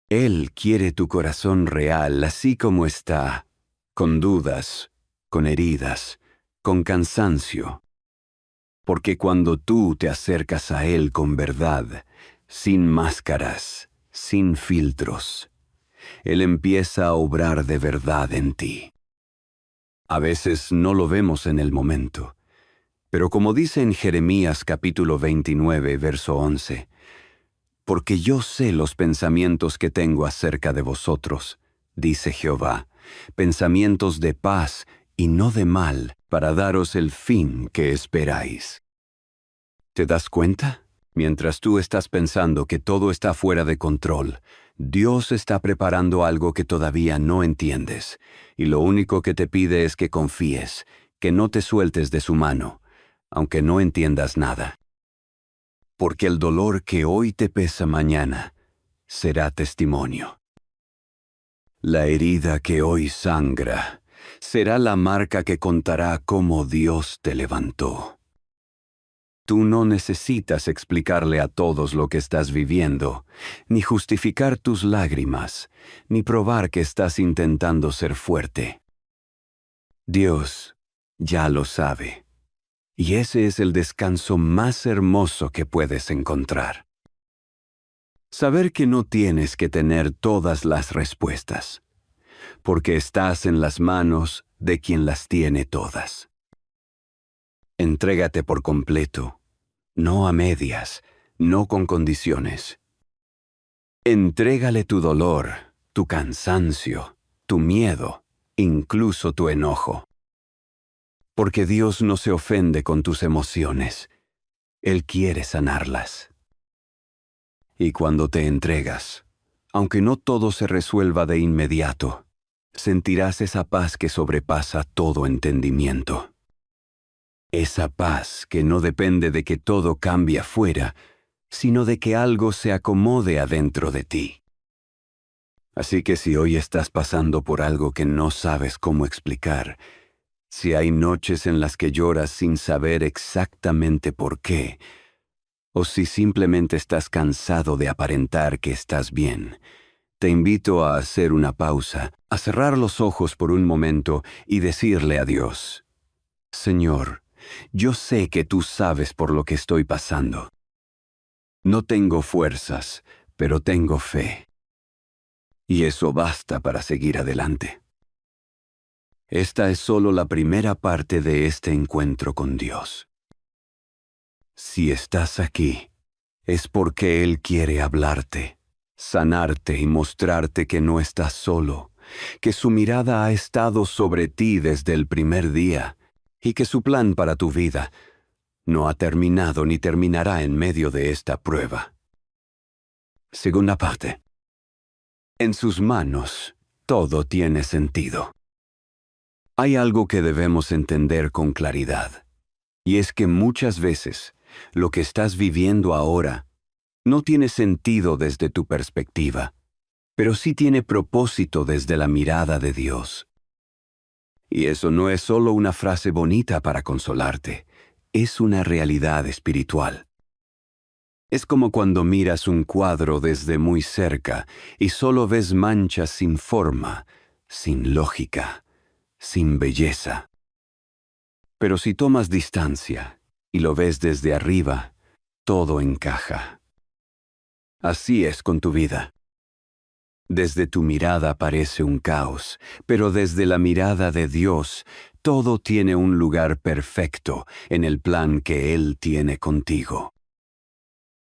Él quiere tu corazón real así como está, con dudas, con heridas, con cansancio. Porque cuando tú te acercas a Él con verdad, sin máscaras, sin filtros, Él empieza a obrar de verdad en ti. A veces no lo vemos en el momento, pero como dice en Jeremías capítulo 29, verso 11, porque yo sé los pensamientos que tengo acerca de vosotros, dice Jehová, pensamientos de paz y no de mal, para daros el fin que esperáis. ¿Te das cuenta? Mientras tú estás pensando que todo está fuera de control, Dios está preparando algo que todavía no entiendes, y lo único que te pide es que confíes, que no te sueltes de su mano, aunque no entiendas nada. Porque el dolor que hoy te pesa mañana será testimonio. La herida que hoy sangra será la marca que contará cómo Dios te levantó. Tú no necesitas explicarle a todos lo que estás viviendo, ni justificar tus lágrimas, ni probar que estás intentando ser fuerte. Dios ya lo sabe, y ese es el descanso más hermoso que puedes encontrar. Saber que no tienes que tener todas las respuestas, porque estás en las manos de quien las tiene todas. Entrégate por completo. No a medias, no con condiciones. Entrégale tu dolor, tu cansancio, tu miedo, incluso tu enojo. Porque Dios no se ofende con tus emociones. Él quiere sanarlas. Y cuando te entregas, aunque no todo se resuelva de inmediato, sentirás esa paz que sobrepasa todo entendimiento. Esa paz que no depende de que todo cambie afuera, sino de que algo se acomode adentro de ti. Así que si hoy estás pasando por algo que no sabes cómo explicar, si hay noches en las que lloras sin saber exactamente por qué, o si simplemente estás cansado de aparentar que estás bien, te invito a hacer una pausa, a cerrar los ojos por un momento y decirle a Dios: Señor, yo sé que tú sabes por lo que estoy pasando. No tengo fuerzas, pero tengo fe. Y eso basta para seguir adelante. Esta es solo la primera parte de este encuentro con Dios. Si estás aquí, es porque Él quiere hablarte, sanarte y mostrarte que no estás solo, que su mirada ha estado sobre ti desde el primer día y que su plan para tu vida no ha terminado ni terminará en medio de esta prueba. Segunda parte. En sus manos todo tiene sentido. Hay algo que debemos entender con claridad, y es que muchas veces lo que estás viviendo ahora no tiene sentido desde tu perspectiva, pero sí tiene propósito desde la mirada de Dios. Y eso no es solo una frase bonita para consolarte, es una realidad espiritual. Es como cuando miras un cuadro desde muy cerca y solo ves manchas sin forma, sin lógica, sin belleza. Pero si tomas distancia y lo ves desde arriba, todo encaja. Así es con tu vida. Desde tu mirada parece un caos, pero desde la mirada de Dios, todo tiene un lugar perfecto en el plan que Él tiene contigo.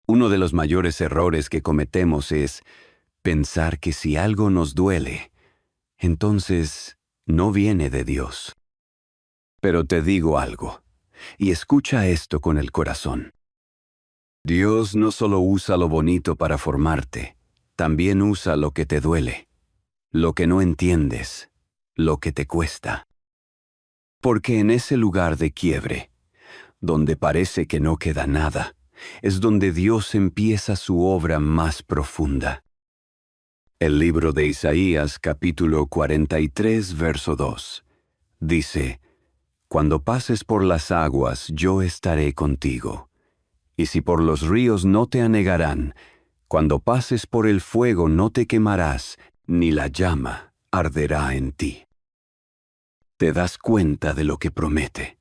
Uno de los mayores errores que cometemos es pensar que si algo nos duele, entonces no viene de Dios. Pero te digo algo, y escucha esto con el corazón. Dios no solo usa lo bonito para formarte, también usa lo que te duele, lo que no entiendes, lo que te cuesta. Porque en ese lugar de quiebre, donde parece que no queda nada, es donde Dios empieza su obra más profunda. El libro de Isaías, capítulo 43, verso 2, dice: Cuando pases por las aguas, yo estaré contigo. Y si por los ríos no te anegarán, cuando pases por el fuego no te quemarás, ni la llama arderá en ti. ¿Te das cuenta de lo que promete?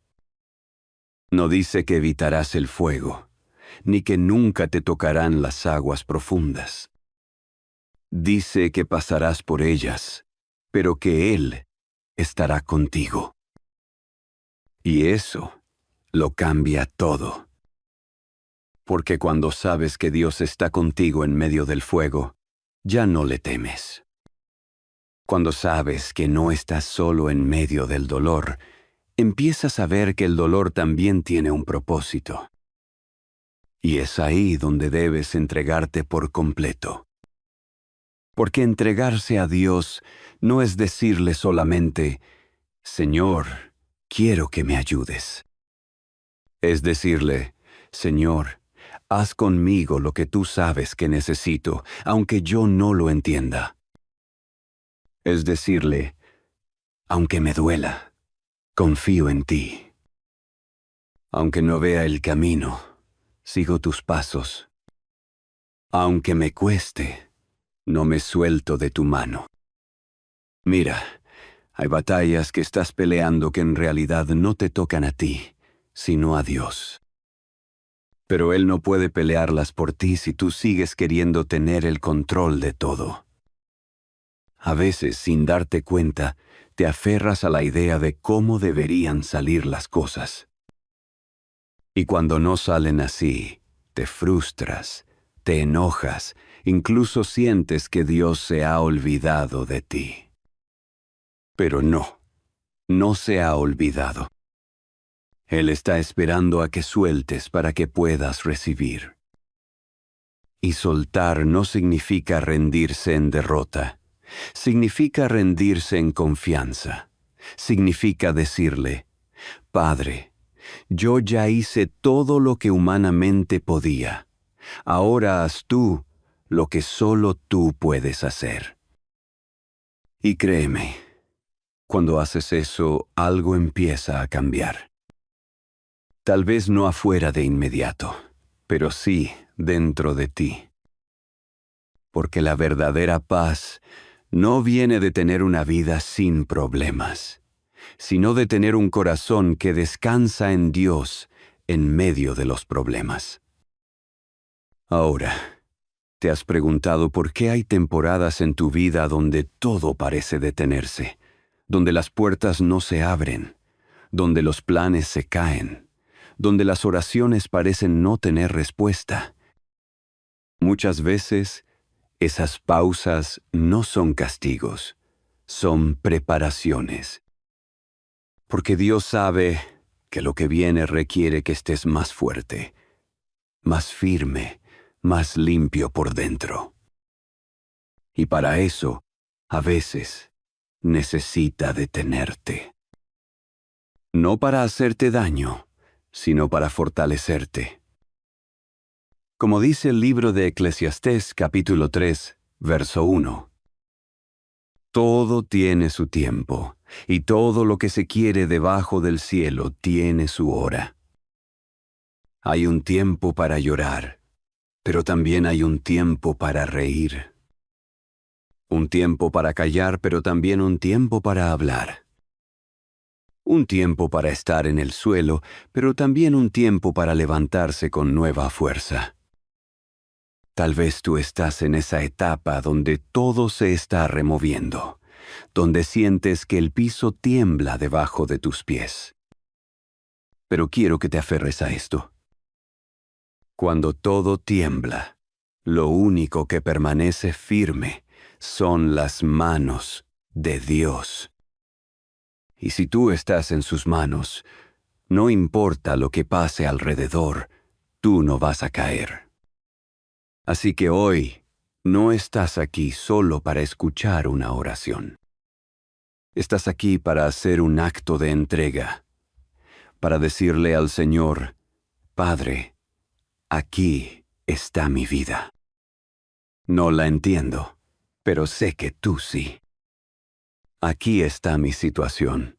No dice que evitarás el fuego, ni que nunca te tocarán las aguas profundas. Dice que pasarás por ellas, pero que Él estará contigo. Y eso lo cambia todo. Porque cuando sabes que Dios está contigo en medio del fuego, ya no le temes. Cuando sabes que no estás solo en medio del dolor, empiezas a ver que el dolor también tiene un propósito. Y es ahí donde debes entregarte por completo. Porque entregarse a Dios no es decirle solamente: Señor, quiero que me ayudes. Es decirle: Señor, haz conmigo lo que tú sabes que necesito, aunque yo no lo entienda. Es decirle: aunque me duela, confío en ti. Aunque no vea el camino, sigo tus pasos. Aunque me cueste, no me suelto de tu mano. Mira, hay batallas que estás peleando que en realidad no te tocan a ti, sino a Dios. Pero Él no puede pelearlas por ti si tú sigues queriendo tener el control de todo. A veces, sin darte cuenta, te aferras a la idea de cómo deberían salir las cosas. Y cuando no salen así, te frustras, te enojas, incluso sientes que Dios se ha olvidado de ti. Pero no se ha olvidado. Él está esperando a que sueltes para que puedas recibir. Y soltar no significa rendirse en derrota. Significa rendirse en confianza. Significa decirle: Padre, Yo ya hice todo lo que humanamente podía. Ahora haz tú lo que solo tú puedes hacer. Y créeme, cuando haces eso, algo empieza a cambiar. Tal vez no afuera de inmediato, pero sí dentro de ti. Porque la verdadera paz no viene de tener una vida sin problemas, sino de tener un corazón que descansa en Dios en medio de los problemas. Ahora, ¿te has preguntado por qué hay temporadas en tu vida donde todo parece detenerse, donde las puertas no se abren, donde los planes se caen, donde las oraciones parecen no tener respuesta? Muchas veces, esas pausas no son castigos, son preparaciones. Porque Dios sabe que lo que viene requiere que estés más fuerte, más firme, más limpio por dentro. Y para eso, a veces, necesita detenerte. No para hacerte daño, sino para fortalecerte. Como dice el libro de Eclesiastés capítulo 3, verso 1. Todo tiene su tiempo, y todo lo que se quiere debajo del cielo tiene su hora. Hay un tiempo para llorar, pero también hay un tiempo para reír. Un tiempo para callar, pero también un tiempo para hablar. Un tiempo para estar en el suelo, pero también un tiempo para levantarse con nueva fuerza. Tal vez tú estás en esa etapa donde todo se está removiendo, donde sientes que el piso tiembla debajo de tus pies. Pero quiero que te aferres a esto. Cuando todo tiembla, lo único que permanece firme son las manos de Dios. Y si tú estás en sus manos, no importa lo que pase alrededor, tú no vas a caer. Así que hoy no estás aquí solo para escuchar una oración. Estás aquí para hacer un acto de entrega, para decirle al Señor, Padre, aquí está mi vida. No la entiendo, pero sé que tú sí. Aquí está mi situación.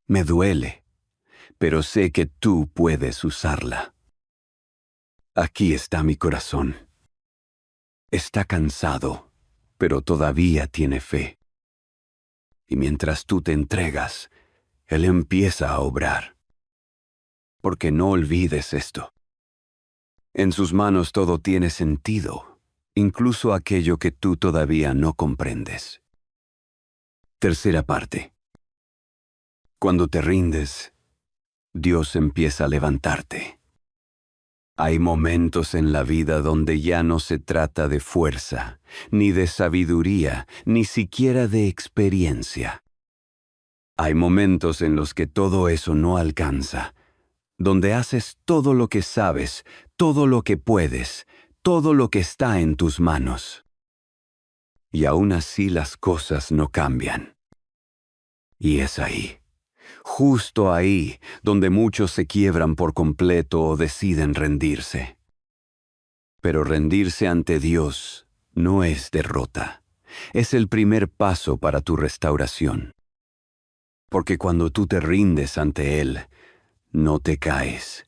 Me duele, pero sé que tú puedes usarla. Aquí está mi corazón. Está cansado, pero todavía tiene fe. Y mientras tú te entregas, Él empieza a obrar. Porque no olvides esto. En sus manos todo tiene sentido, incluso aquello que tú todavía no comprendes. Tercera parte. Cuando te rindes, Dios empieza a levantarte. Hay momentos en la vida donde ya no se trata de fuerza, ni de sabiduría, ni siquiera de experiencia. Hay momentos en los que todo eso no alcanza, donde haces todo lo que sabes, todo lo que puedes, todo lo que está en tus manos. Y aún así las cosas no cambian. Y es ahí, justo ahí, donde muchos se quiebran por completo o deciden rendirse. Pero rendirse ante Dios no es derrota. Es el primer paso para tu restauración. Porque cuando tú te rindes ante Él, no te caes,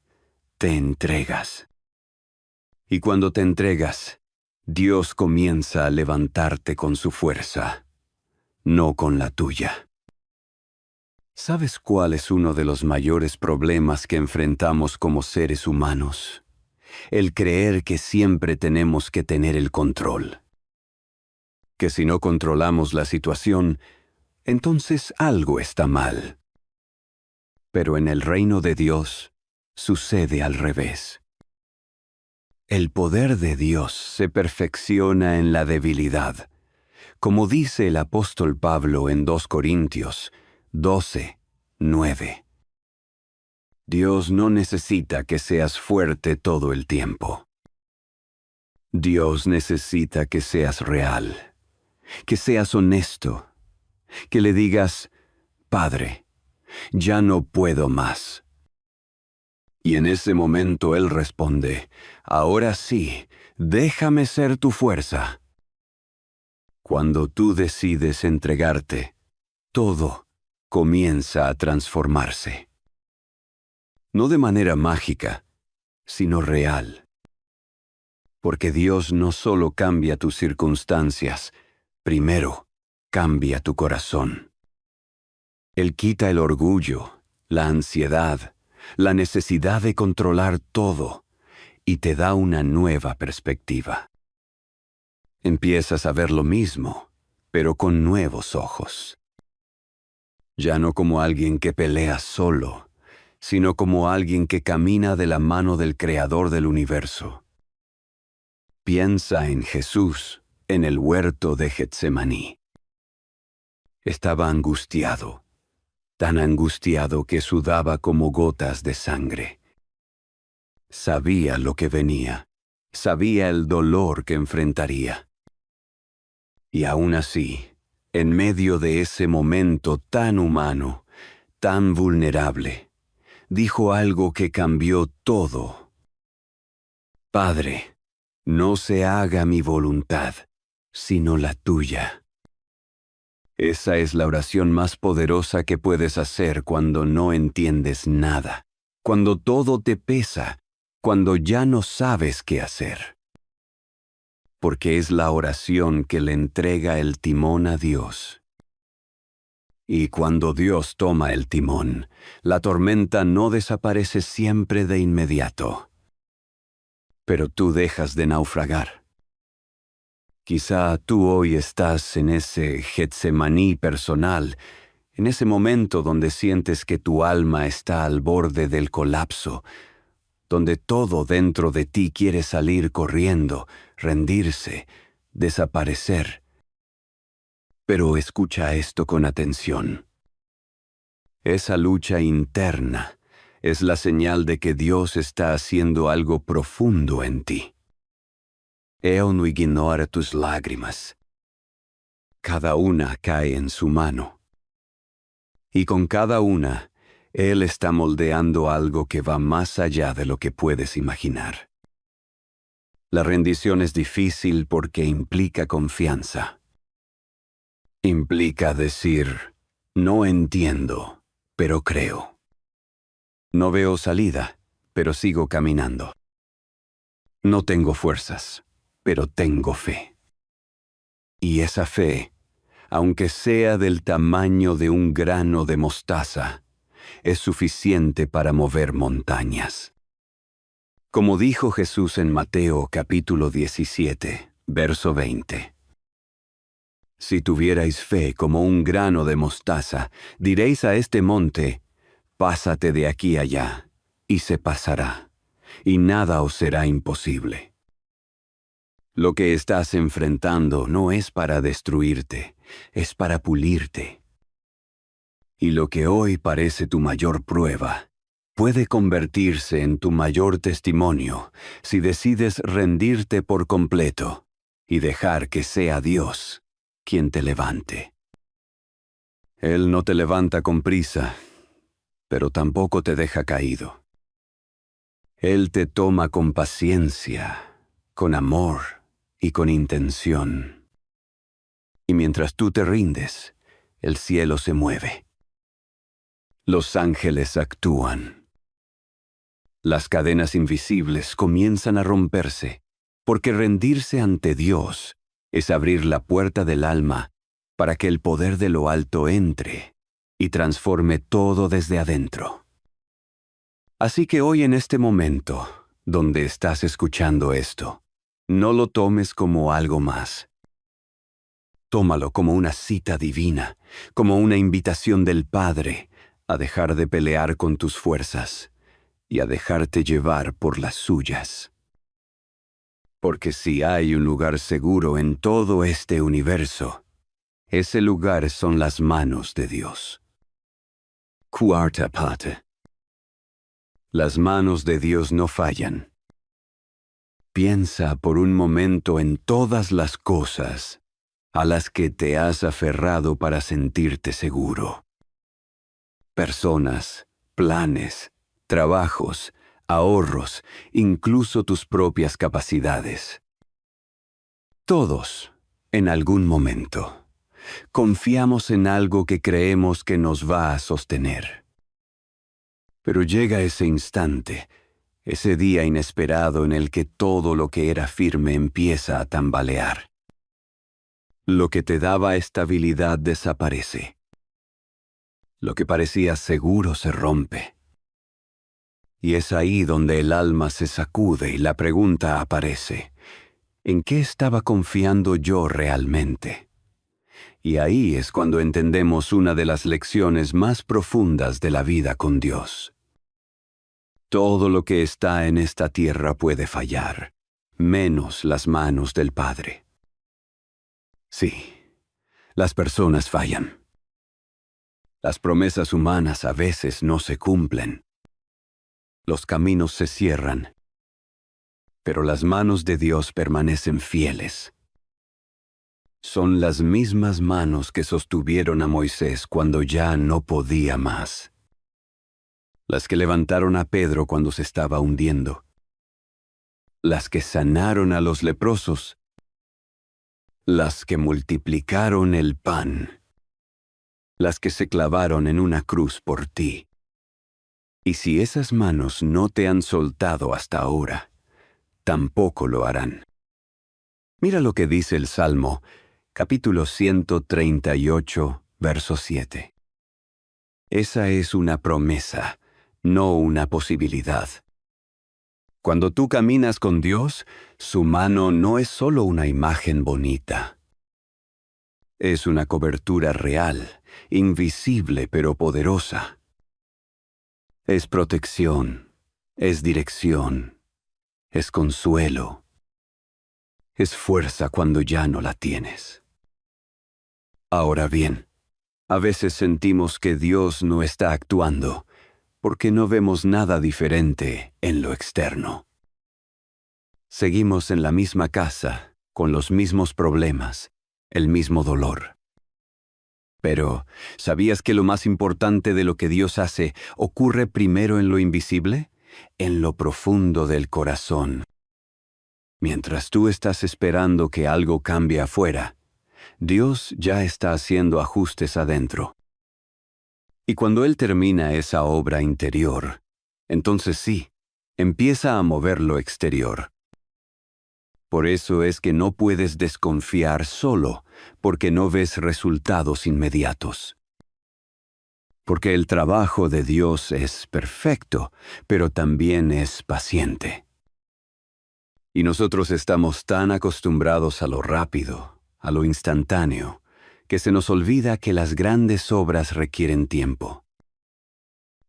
te entregas. Y cuando te entregas, Dios comienza a levantarte con su fuerza, no con la tuya. ¿Sabes cuál es uno de los mayores problemas que enfrentamos como seres humanos? El creer que siempre tenemos que tener el control. Que si no controlamos la situación, entonces algo está mal. Pero en el reino de Dios sucede al revés. El poder de Dios se perfecciona en la debilidad, como dice el apóstol Pablo en 2 Corintios 12, 9. Dios no necesita que seas fuerte todo el tiempo. Dios necesita que seas real, que seas honesto, que le digas, Padre, ya no puedo más, Y en ese momento Él responde, ahora sí, déjame ser tu fuerza. Cuando tú decides entregarte, todo comienza a transformarse. No de manera mágica, sino real. Porque Dios no solo cambia tus circunstancias, primero cambia tu corazón. Él quita el orgullo, la ansiedad, la necesidad de controlar todo y te da una nueva perspectiva. Empiezas a ver lo mismo, pero con nuevos ojos. Ya no como alguien que pelea solo, sino como alguien que camina de la mano del Creador del universo. Piensa en Jesús en el huerto de Getsemaní. Estaba angustiado, tan angustiado que sudaba como gotas de sangre. Sabía lo que venía, sabía el dolor que enfrentaría. Y aún así, en medio de ese momento tan humano, tan vulnerable, dijo algo que cambió todo. Padre, no se haga mi voluntad, sino la tuya. Esa es la oración más poderosa que puedes hacer cuando no entiendes nada, cuando todo te pesa, cuando ya no sabes qué hacer. Porque es la oración que le entrega el timón a Dios. Y cuando Dios toma el timón, la tormenta no desaparece siempre de inmediato. Pero tú dejas de naufragar. Quizá tú hoy estás en ese Getsemaní personal, en ese momento donde sientes que tu alma está al borde del colapso, donde todo dentro de ti quiere salir corriendo, rendirse, desaparecer. Pero escucha esto con atención. Esa lucha interna es la señal de que Dios está haciendo algo profundo en ti. Él no ignora tus lágrimas. Cada una cae en su mano. Y con cada una, Él está moldeando algo que va más allá de lo que puedes imaginar. La rendición es difícil porque implica confianza. Implica decir, no entiendo, pero creo. No veo salida, pero sigo caminando. No tengo fuerzas, pero tengo fe. Y esa fe, aunque sea del tamaño de un grano de mostaza, es suficiente para mover montañas. Como dijo Jesús en Mateo capítulo 17, verso 20. Si tuvierais fe como un grano de mostaza, diréis a este monte, pásate de aquí allá, y se pasará, y nada os será imposible. Lo que estás enfrentando no es para destruirte, es para pulirte. Y lo que hoy parece tu mayor prueba, puede convertirse en tu mayor testimonio si decides rendirte por completo y dejar que sea Dios quien te levante. Él no te levanta con prisa, pero tampoco te deja caído. Él te toma con paciencia, con amor y con intención. Y mientras tú te rindes, el cielo se mueve. Los ángeles actúan. Las cadenas invisibles comienzan a romperse, porque rendirse ante Dios es abrir la puerta del alma para que el poder de lo alto entre y transforme todo desde adentro. Así que hoy en este momento, donde estás escuchando esto, no lo tomes como algo más. Tómalo como una cita divina, como una invitación del Padre a dejar de pelear con tus fuerzas y a dejarte llevar por las suyas. Porque si hay un lugar seguro en todo este universo, ese lugar son las manos de Dios. Cuarta parte. Las manos de Dios no fallan. Piensa por un momento en todas las cosas a las que te has aferrado para sentirte seguro. Personas, planes, trabajos, ahorros, incluso tus propias capacidades. Todos, en algún momento, confiamos en algo que creemos que nos va a sostener. Pero llega ese instante, ese día inesperado en el que todo lo que era firme empieza a tambalear. Lo que te daba estabilidad desaparece. Lo que parecía seguro se rompe. Y es ahí donde el alma se sacude y la pregunta aparece: ¿en qué estaba confiando yo realmente? Y ahí es cuando entendemos una de las lecciones más profundas de la vida con Dios. Todo lo que está en esta tierra puede fallar, menos las manos del Padre. Sí, las personas fallan. Las promesas humanas a veces no se cumplen. Los caminos se cierran, pero las manos de Dios permanecen fieles. Son las mismas manos que sostuvieron a Moisés cuando ya no podía más. Las que levantaron a Pedro cuando se estaba hundiendo. Las que sanaron a los leprosos. Las que multiplicaron el pan. Las que se clavaron en una cruz por ti. Y si esas manos no te han soltado hasta ahora, tampoco lo harán. Mira lo que dice el Salmo, capítulo 138, verso 7. Esa es una promesa, no una posibilidad. Cuando tú caminas con Dios, su mano no es solo una imagen bonita. Es una cobertura real, invisible pero poderosa. Es protección, es dirección, es consuelo, es fuerza cuando ya no la tienes. Ahora bien, a veces sentimos que Dios no está actuando porque no vemos nada diferente en lo externo. Seguimos en la misma casa, con los mismos problemas, el mismo dolor. Pero, ¿sabías que lo más importante de lo que Dios hace ocurre primero en lo invisible? En lo profundo del corazón. Mientras tú estás esperando que algo cambie afuera, Dios ya está haciendo ajustes adentro. Y cuando Él termina esa obra interior, entonces sí, empieza a mover lo exterior. Por eso es que no puedes desconfiar solo porque no ves resultados inmediatos. Porque el trabajo de Dios es perfecto, pero también es paciente. Y nosotros estamos tan acostumbrados a lo rápido, a lo instantáneo, que se nos olvida que las grandes obras requieren tiempo.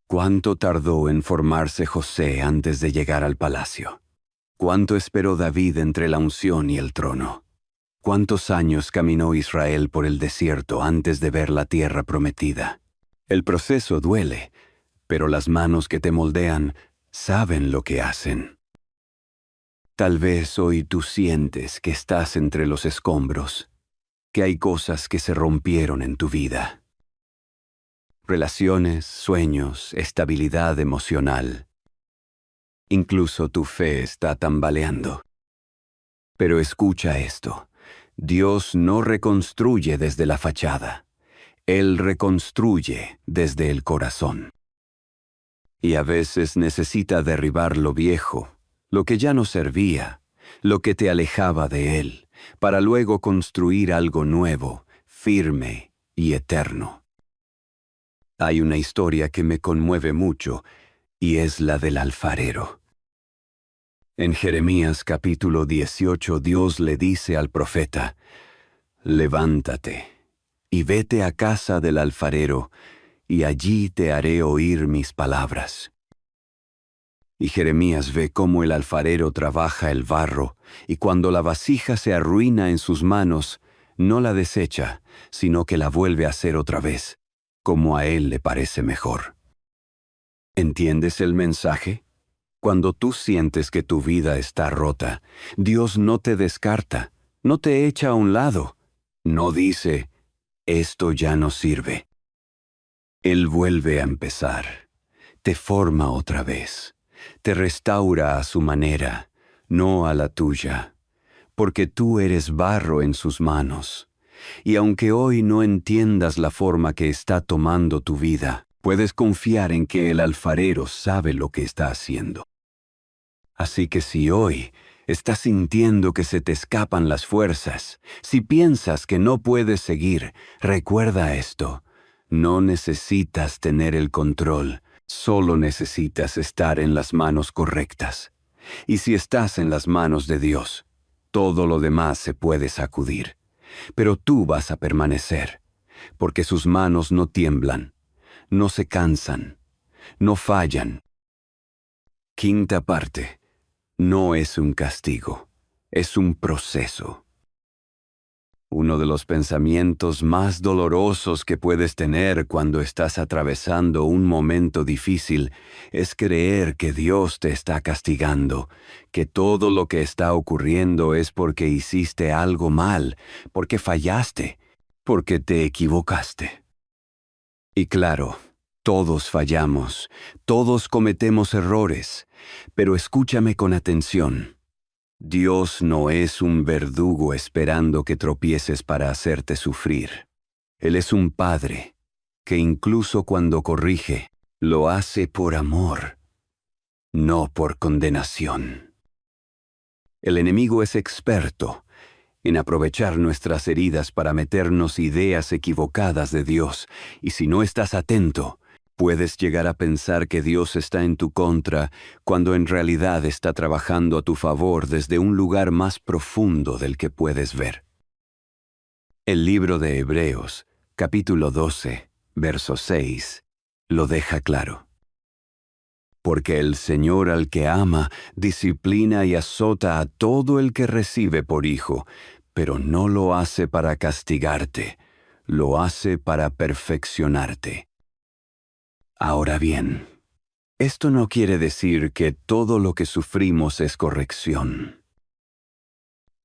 ¿Cuánto tardó en formarse José antes de llegar al palacio? ¿Cuánto esperó David entre la unción y el trono? ¿Cuántos años caminó Israel por el desierto antes de ver la tierra prometida? El proceso duele, pero las manos que te moldean saben lo que hacen. Tal vez hoy tú sientes que estás entre los escombros, que hay cosas que se rompieron en tu vida. Relaciones, sueños, estabilidad emocional. Incluso tu fe está tambaleando. Pero escucha esto. Dios no reconstruye desde la fachada. Él reconstruye desde el corazón. Y a veces necesita derribar lo viejo, lo que ya no servía, lo que te alejaba de Él, para luego construir algo nuevo, firme y eterno. Hay una historia que me conmueve mucho, y es la del alfarero. En Jeremías capítulo 18 Dios le dice al profeta: «Levántate y vete a casa del alfarero, y allí te haré oír mis palabras». Y Jeremías ve cómo el alfarero trabaja el barro, y cuando la vasija se arruina en sus manos, no la desecha, sino que la vuelve a hacer otra vez, como a él le parece mejor. ¿Entiendes el mensaje? Cuando tú sientes que tu vida está rota, Dios no te descarta, no te echa a un lado, no dice: «Esto ya no sirve». Él vuelve a empezar, te forma otra vez, te restaura a su manera, no a la tuya, porque tú eres barro en sus manos. Y aunque hoy no entiendas la forma que está tomando tu vida, puedes confiar en que el alfarero sabe lo que está haciendo. Así que si hoy estás sintiendo que se te escapan las fuerzas, si piensas que no puedes seguir, recuerda esto: no necesitas tener el control, solo necesitas estar en las manos correctas. Y si estás en las manos de Dios, todo lo demás se puede sacudir. Pero tú vas a permanecer, porque sus manos no tiemblan, no se cansan, no fallan. Quinta parte. No es un castigo, es un proceso. Uno de los pensamientos más dolorosos que puedes tener cuando estás atravesando un momento difícil es creer que Dios te está castigando, que todo lo que está ocurriendo es porque hiciste algo mal, porque fallaste, porque te equivocaste. Y claro, todos fallamos, todos cometemos errores, pero escúchame con atención. Dios no es un verdugo esperando que tropieces para hacerte sufrir. Él es un padre que incluso cuando corrige, lo hace por amor, no por condenación. El enemigo es experto en aprovechar nuestras heridas para meternos ideas equivocadas de Dios, y si no estás atento, puedes llegar a pensar que Dios está en tu contra cuando en realidad está trabajando a tu favor desde un lugar más profundo del que puedes ver. El libro de Hebreos, capítulo 12, verso 6, lo deja claro. Porque el Señor al que ama disciplina y azota a todo el que recibe por hijo, pero no lo hace para castigarte, lo hace para perfeccionarte. Ahora bien, esto no quiere decir que todo lo que sufrimos es corrección.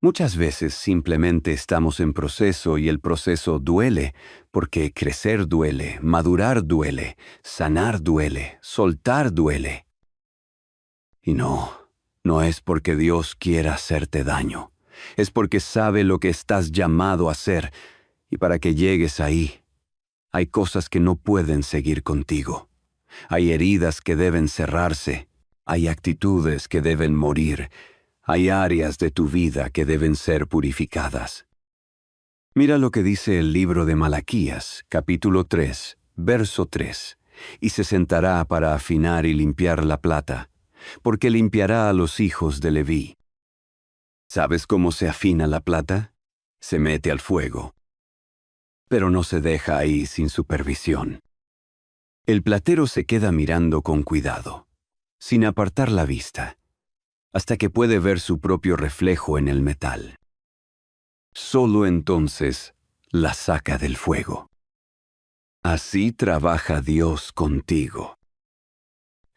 Muchas veces simplemente estamos en proceso y el proceso duele, porque crecer duele, madurar duele, sanar duele, soltar duele. Y no es porque Dios quiera hacerte daño, es porque sabe lo que estás llamado a hacer, y para que llegues ahí, hay cosas que no pueden seguir contigo. Hay heridas que deben cerrarse, hay actitudes que deben morir, hay áreas de tu vida que deben ser purificadas. Mira lo que dice el libro de Malaquías, capítulo 3, verso 3. Y se sentará para afinar y limpiar la plata, porque limpiará a los hijos de Leví. ¿Sabes cómo se afina la plata? Se mete al fuego, pero no se deja ahí sin supervisión. El platero se queda mirando con cuidado, sin apartar la vista, hasta que puede ver su propio reflejo en el metal. Solo entonces la saca del fuego. Así trabaja Dios contigo.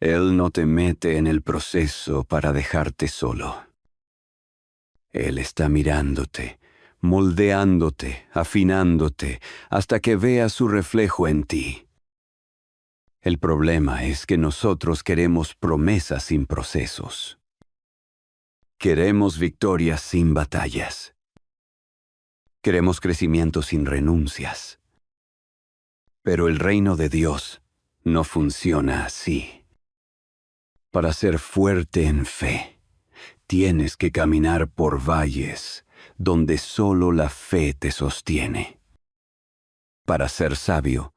Él no te mete en el proceso para dejarte solo. Él está mirándote, moldeándote, afinándote, hasta que vea su reflejo en ti. El problema es que nosotros queremos promesas sin procesos. Queremos victorias sin batallas. Queremos crecimiento sin renuncias. Pero el reino de Dios no funciona así. Para ser fuerte en fe, tienes que caminar por valles donde solo la fe te sostiene. Para ser sabio,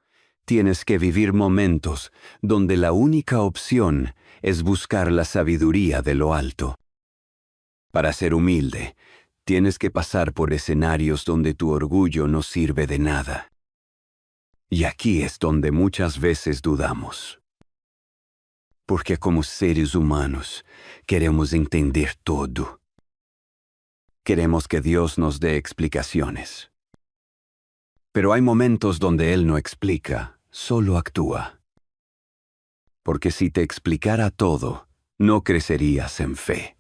tienes que vivir momentos donde la única opción es buscar la sabiduría de lo alto. Para ser humilde, tienes que pasar por escenarios donde tu orgullo no sirve de nada. Y aquí es donde muchas veces dudamos. Porque como seres humanos queremos entender todo. Queremos que Dios nos dé explicaciones. Pero hay momentos donde Él no explica, solo actúa. Porque si te explicara todo, no crecerías en fe.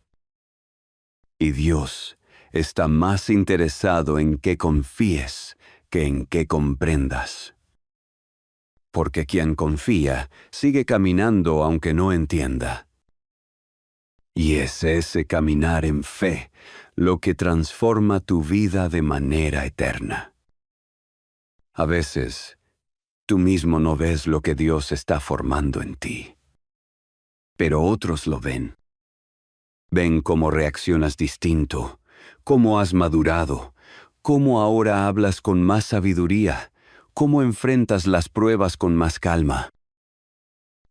Y Dios está más interesado en que confíes que en que comprendas. Porque quien confía sigue caminando aunque no entienda. Y es ese caminar en fe lo que transforma tu vida de manera eterna. A veces, tú mismo no ves lo que Dios está formando en ti, pero otros lo ven. Ven cómo reaccionas distinto, cómo has madurado, cómo ahora hablas con más sabiduría, cómo enfrentas las pruebas con más calma.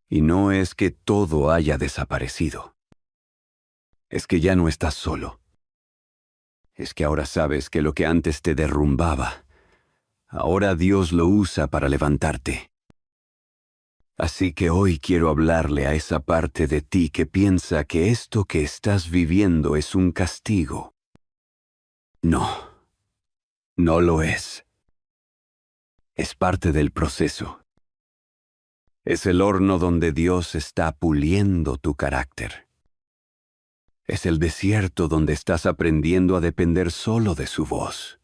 Y no es que todo haya desaparecido. Es que ya no estás solo. Es que ahora sabes que lo que antes te derrumbaba, ahora Dios lo usa para levantarte. Así que hoy quiero hablarle a esa parte de ti que piensa que esto que estás viviendo es un castigo. No, no lo es. Es parte del proceso. Es el horno donde Dios está puliendo tu carácter. Es el desierto donde estás aprendiendo a depender solo de su voz.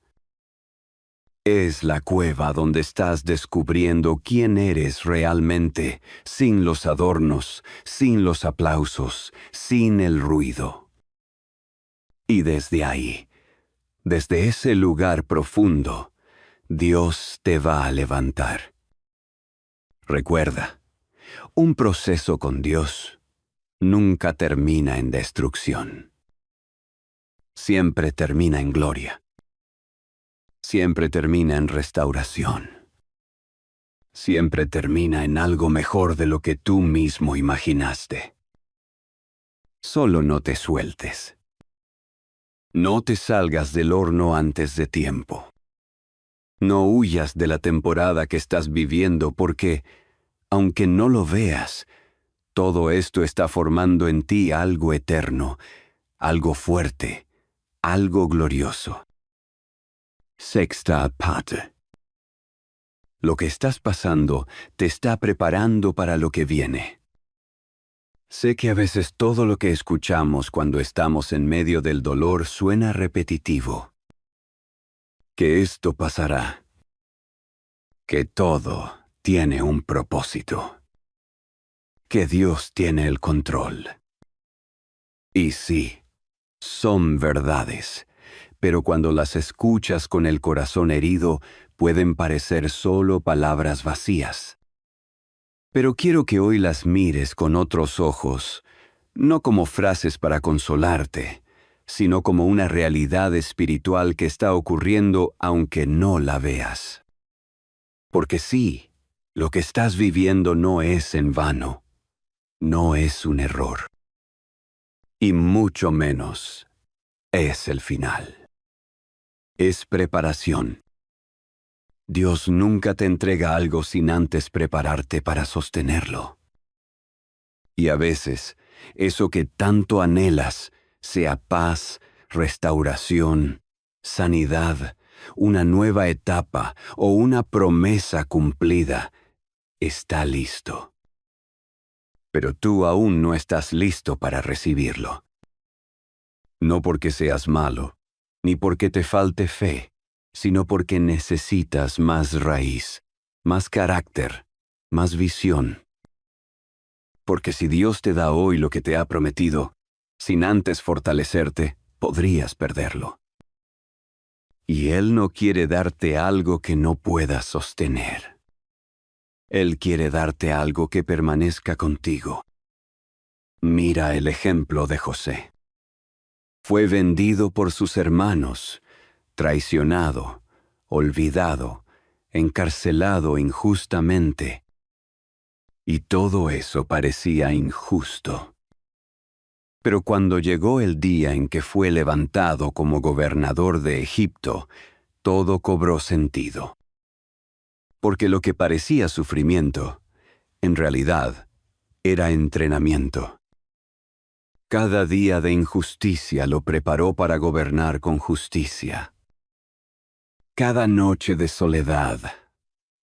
Es la cueva donde estás descubriendo quién eres realmente, sin los adornos, sin los aplausos, sin el ruido. Y desde ahí, desde ese lugar profundo, Dios te va a levantar. Recuerda, un proceso con Dios nunca termina en destrucción. Siempre termina en gloria. Siempre termina en restauración. Siempre termina en algo mejor de lo que tú mismo imaginaste. Solo no te sueltes. No te salgas del horno antes de tiempo. No huyas de la temporada que estás viviendo porque, aunque no lo veas, todo esto está formando en ti algo eterno, algo fuerte, algo glorioso. Sexta parte. Lo que estás pasando te está preparando para lo que viene. Sé que a veces todo lo que escuchamos cuando estamos en medio del dolor suena repetitivo. Que esto pasará. Que todo tiene un propósito. Que Dios tiene el control. Y sí, son verdades, pero cuando las escuchas con el corazón herido, pueden parecer solo palabras vacías. Pero quiero que hoy las mires con otros ojos, no como frases para consolarte, sino como una realidad espiritual que está ocurriendo aunque no la veas. Porque sí, lo que estás viviendo no es en vano, no es un error. Y mucho menos es el final. Es preparación. Dios nunca te entrega algo sin antes prepararte para sostenerlo. Y a veces, eso que tanto anhelas, sea paz, restauración, sanidad, una nueva etapa o una promesa cumplida, está listo. Pero tú aún no estás listo para recibirlo. No porque seas malo, ni porque te falte fe, sino porque necesitas más raíz, más carácter, más visión. Porque si Dios te da hoy lo que te ha prometido, sin antes fortalecerte, podrías perderlo. Y Él no quiere darte algo que no puedas sostener. Él quiere darte algo que permanezca contigo. Mira el ejemplo de José. Fue vendido por sus hermanos, traicionado, olvidado, encarcelado injustamente. Y todo eso parecía injusto. Pero cuando llegó el día en que fue levantado como gobernador de Egipto, todo cobró sentido. Porque lo que parecía sufrimiento, en realidad, era entrenamiento. Cada día de injusticia lo preparó para gobernar con justicia. Cada noche de soledad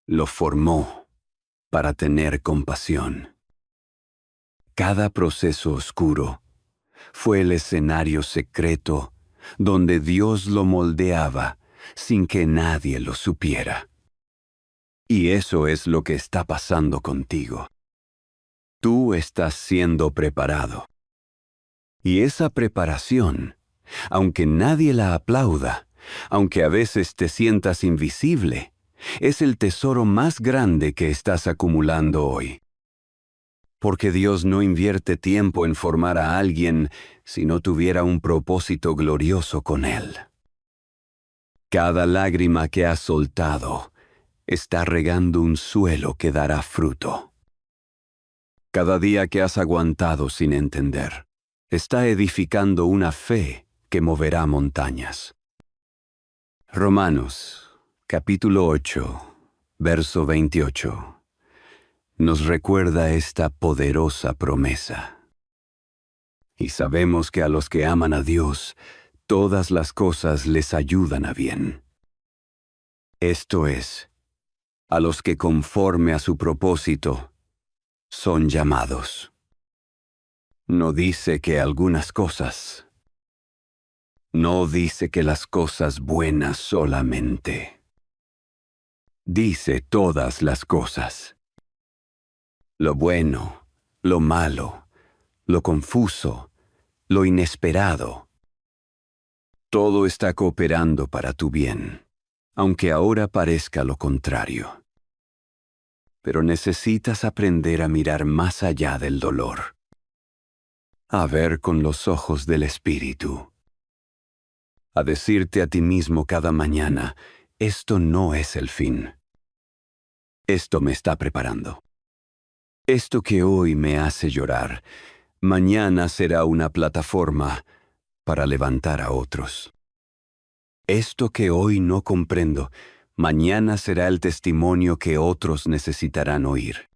lo formó para tener compasión. Cada proceso oscuro fue el escenario secreto donde Dios lo moldeaba sin que nadie lo supiera. Y eso es lo que está pasando contigo. Tú estás siendo preparado. Y esa preparación, aunque nadie la aplauda, aunque a veces te sientas invisible, es el tesoro más grande que estás acumulando hoy. Porque Dios no invierte tiempo en formar a alguien si no tuviera un propósito glorioso con él. Cada lágrima que has soltado está regando un suelo que dará fruto. Cada día que has aguantado sin entender, está edificando una fe que moverá montañas. Romanos, capítulo 8, verso 28, nos recuerda esta poderosa promesa. Y sabemos que a los que aman a Dios, todas las cosas les ayudan a bien. Esto es, a los que conforme a su propósito son llamados. No dice que algunas cosas. No dice que las cosas buenas solamente. Dice todas las cosas. Lo bueno, lo malo, lo confuso, lo inesperado. Todo está cooperando para tu bien, aunque ahora parezca lo contrario. Pero necesitas aprender a mirar más allá del dolor, a ver con los ojos del Espíritu, a decirte a ti mismo cada mañana, esto no es el fin. Esto me está preparando. Esto que hoy me hace llorar, mañana será una plataforma para levantar a otros. Esto que hoy no comprendo, mañana será el testimonio que otros necesitarán oír.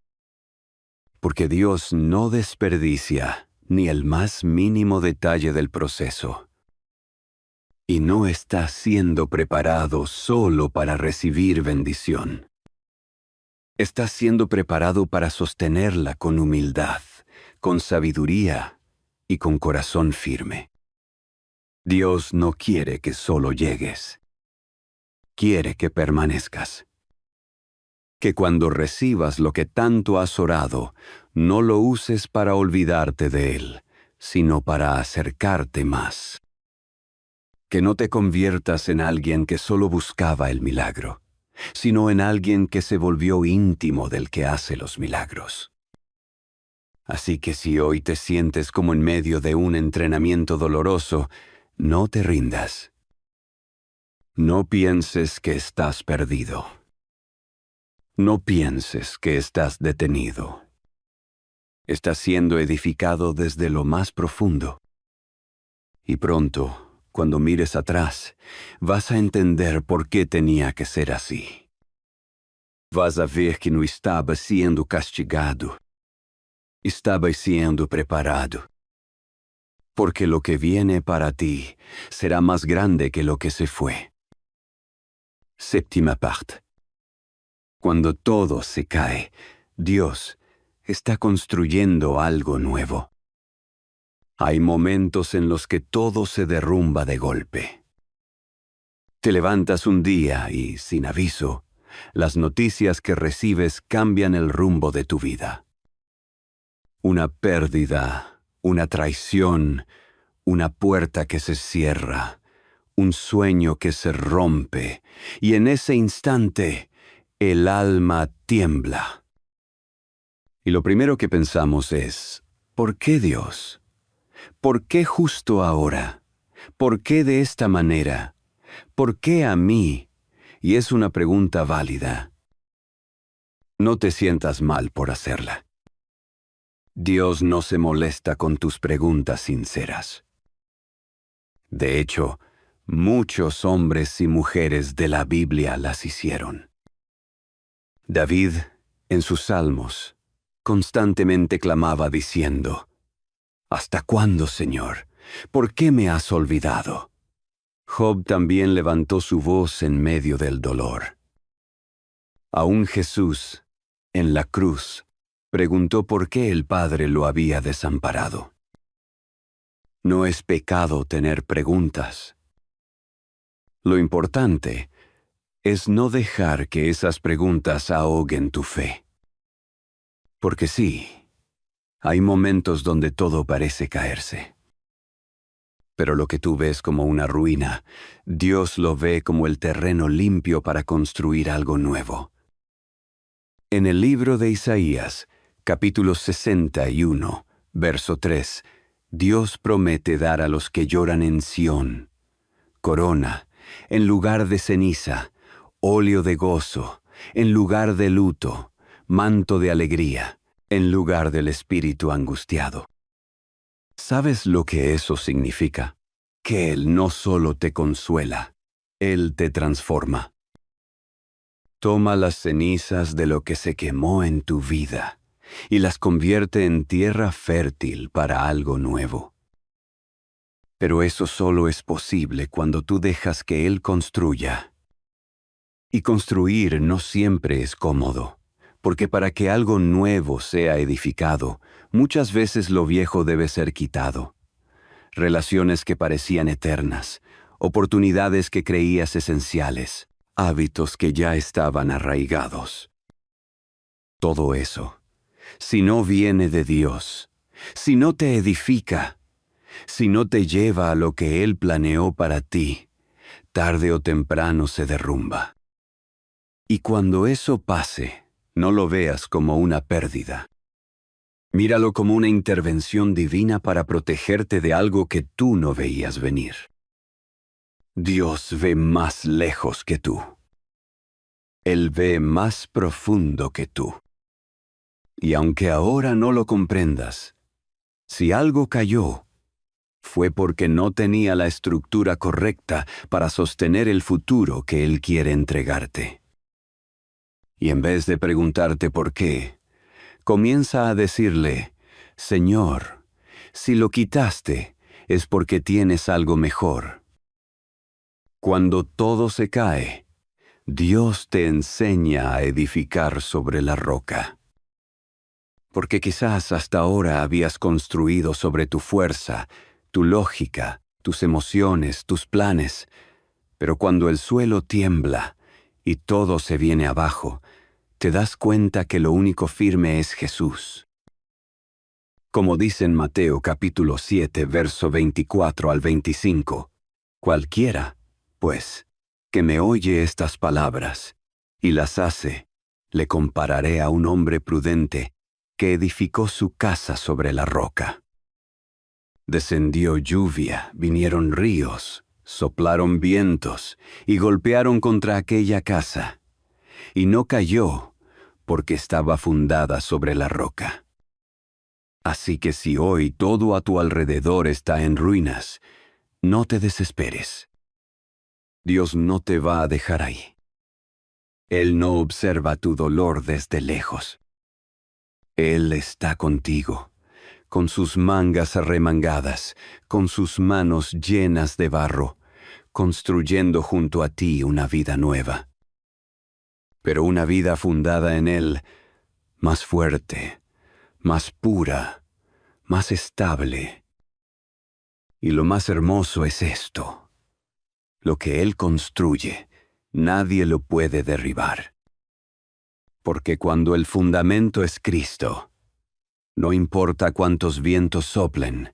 Porque Dios no desperdicia ni el más mínimo detalle del proceso. Y no está siendo preparado solo para recibir bendición. Está siendo preparado para sostenerla con humildad, con sabiduría y con corazón firme. Dios no quiere que solo llegues. Quiere que permanezcas. Que cuando recibas lo que tanto has orado, no lo uses para olvidarte de Él, sino para acercarte más. Que no te conviertas en alguien que solo buscaba el milagro, sino en alguien que se volvió íntimo del que hace los milagros. Así que si hoy te sientes como en medio de un entrenamiento doloroso, no te rindas. No pienses que estás perdido. No pienses que estás detenido. Estás siendo edificado desde lo más profundo. Y pronto, cuando mires atrás, vas a entender por qué tenía que ser así. Vas a ver que no estaba siendo castigado. Estaba siendo preparado. Porque lo que viene para ti será más grande que lo que se fue. Séptima parte. Cuando todo se cae, Dios está construyendo algo nuevo. Hay momentos en los que todo se derrumba de golpe. Te levantas un día y, sin aviso, las noticias que recibes cambian el rumbo de tu vida. Una pérdida, una traición, una puerta que se cierra, un sueño que se rompe, y en ese instante el alma tiembla. Y lo primero que pensamos es, ¿por qué Dios? ¿Por qué justo ahora? ¿Por qué de esta manera? ¿Por qué a mí? Y es una pregunta válida. No te sientas mal por hacerla. Dios no se molesta con tus preguntas sinceras. De hecho, muchos hombres y mujeres de la Biblia las hicieron. David, en sus salmos, constantemente clamaba diciendo, ¿hasta cuándo, Señor? ¿Por qué me has olvidado? Job también levantó su voz en medio del dolor. Aún Jesús, en la cruz, preguntó por qué el Padre lo había desamparado. No es pecado tener preguntas. Lo importante es no dejar que esas preguntas ahoguen tu fe. Porque sí, hay momentos donde todo parece caerse. Pero lo que tú ves como una ruina, Dios lo ve como el terreno limpio para construir algo nuevo. En el libro de Isaías, capítulo 61, verso 3, Dios promete dar a los que lloran en Sión corona, en lugar de ceniza, óleo de gozo, en lugar de luto, manto de alegría, en lugar del espíritu angustiado. ¿Sabes lo que eso significa? Que Él no solo te consuela, Él te transforma. Toma las cenizas de lo que se quemó en tu vida y las convierte en tierra fértil para algo nuevo. Pero eso solo es posible cuando tú dejas que Él construya. Y construir no siempre es cómodo, porque para que algo nuevo sea edificado, muchas veces lo viejo debe ser quitado. Relaciones que parecían eternas, oportunidades que creías esenciales, hábitos que ya estaban arraigados. Todo eso, si no viene de Dios, si no te edifica, si no te lleva a lo que Él planeó para ti, tarde o temprano se derrumba. Y cuando eso pase, no lo veas como una pérdida. Míralo como una intervención divina para protegerte de algo que tú no veías venir. Dios ve más lejos que tú. Él ve más profundo que tú. Y aunque ahora no lo comprendas, si algo cayó, fue porque no tenía la estructura correcta para sostener el futuro que Él quiere entregarte. Y en vez de preguntarte por qué, comienza a decirle, Señor, si lo quitaste, es porque tienes algo mejor. Cuando todo se cae, Dios te enseña a edificar sobre la roca. Porque quizás hasta ahora habías construido sobre tu fuerza, tu lógica, tus emociones, tus planes, pero cuando el suelo tiembla y todo se viene abajo, te das cuenta que lo único firme es Jesús. Como dice en Mateo capítulo 7, verso 24 al 25, cualquiera, pues, que me oye estas palabras y las hace, le compararé a un hombre prudente que edificó su casa sobre la roca. Descendió lluvia, vinieron ríos, soplaron vientos y golpearon contra aquella casa, y no cayó porque estaba fundada sobre la roca. Así que si hoy todo a tu alrededor está en ruinas, no te desesperes. Dios no te va a dejar ahí. Él no observa tu dolor desde lejos. Él está contigo, con sus mangas arremangadas, con sus manos llenas de barro, construyendo junto a ti una vida nueva. Pero una vida fundada en Él, más fuerte, más pura, más estable. Y lo más hermoso es esto: lo que Él construye, nadie lo puede derribar. Porque cuando el fundamento es Cristo, no importa cuántos vientos soplen,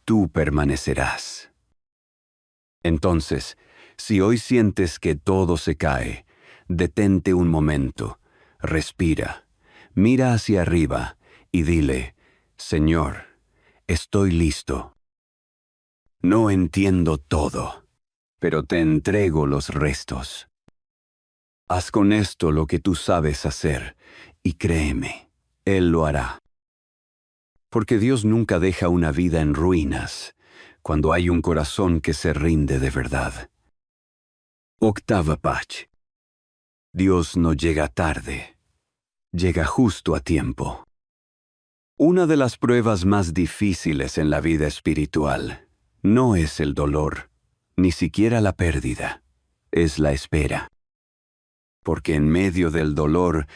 tú permanecerás. Entonces, si hoy sientes que todo se cae, detente un momento, respira, mira hacia arriba y dile, Señor, estoy listo. No entiendo todo, pero te entrego los restos. Haz con esto lo que tú sabes hacer, y créeme, Él lo hará. Porque Dios nunca deja una vida en ruinas, cuando hay un corazón que se rinde de verdad. Octava Pach. Dios no llega tarde, llega justo a tiempo. Una de las pruebas más difíciles en la vida espiritual no es el dolor, ni siquiera la pérdida, es la espera. Porque en medio del dolor,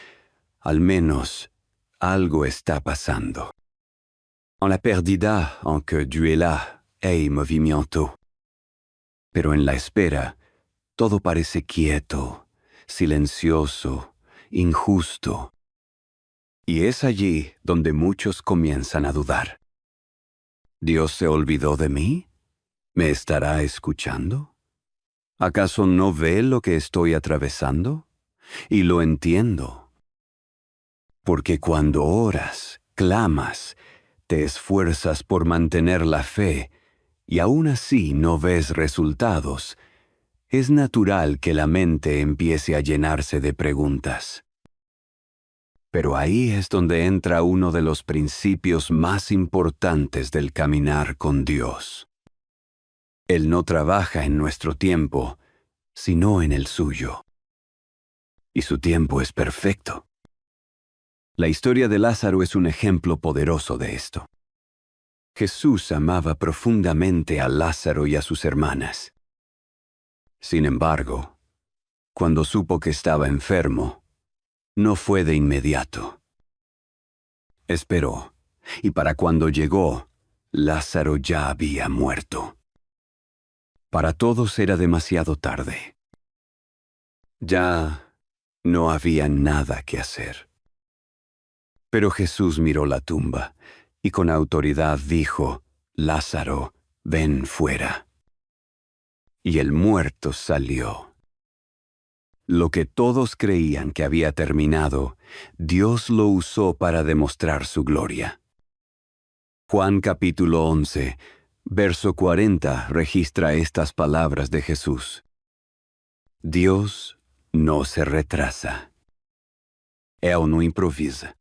al menos, algo está pasando. En la pérdida, aunque Dieu est là, hay movimiento. Pero en la espera, todo parece quieto, silencioso, injusto. Y es allí donde muchos comienzan a dudar. ¿Dios se olvidó de mí? ¿Me estará escuchando? ¿Acaso no ve lo que estoy atravesando? Y lo entiendo. Porque cuando oras, clamas, te esfuerzas por mantener la fe, y aún así no ves resultados, es natural que la mente empiece a llenarse de preguntas. Pero ahí es donde entra uno de los principios más importantes del caminar con Dios. Él no trabaja en nuestro tiempo, sino en el suyo. Y su tiempo es perfecto. La historia de Lázaro es un ejemplo poderoso de esto. Jesús amaba profundamente a Lázaro y a sus hermanas. Sin embargo, cuando supo que estaba enfermo, no fue de inmediato. Esperó, y para cuando llegó, Lázaro ya había muerto. Para todos era demasiado tarde. Ya no había nada que hacer. Pero Jesús miró la tumba y con autoridad dijo, «Lázaro, ven fuera». Y el muerto salió. Lo que todos creían que había terminado, Dios lo usó para demostrar su gloria. Juan capítulo 11, verso 40 registra estas palabras de Jesús. Dios no se retrasa. Él no improvisa.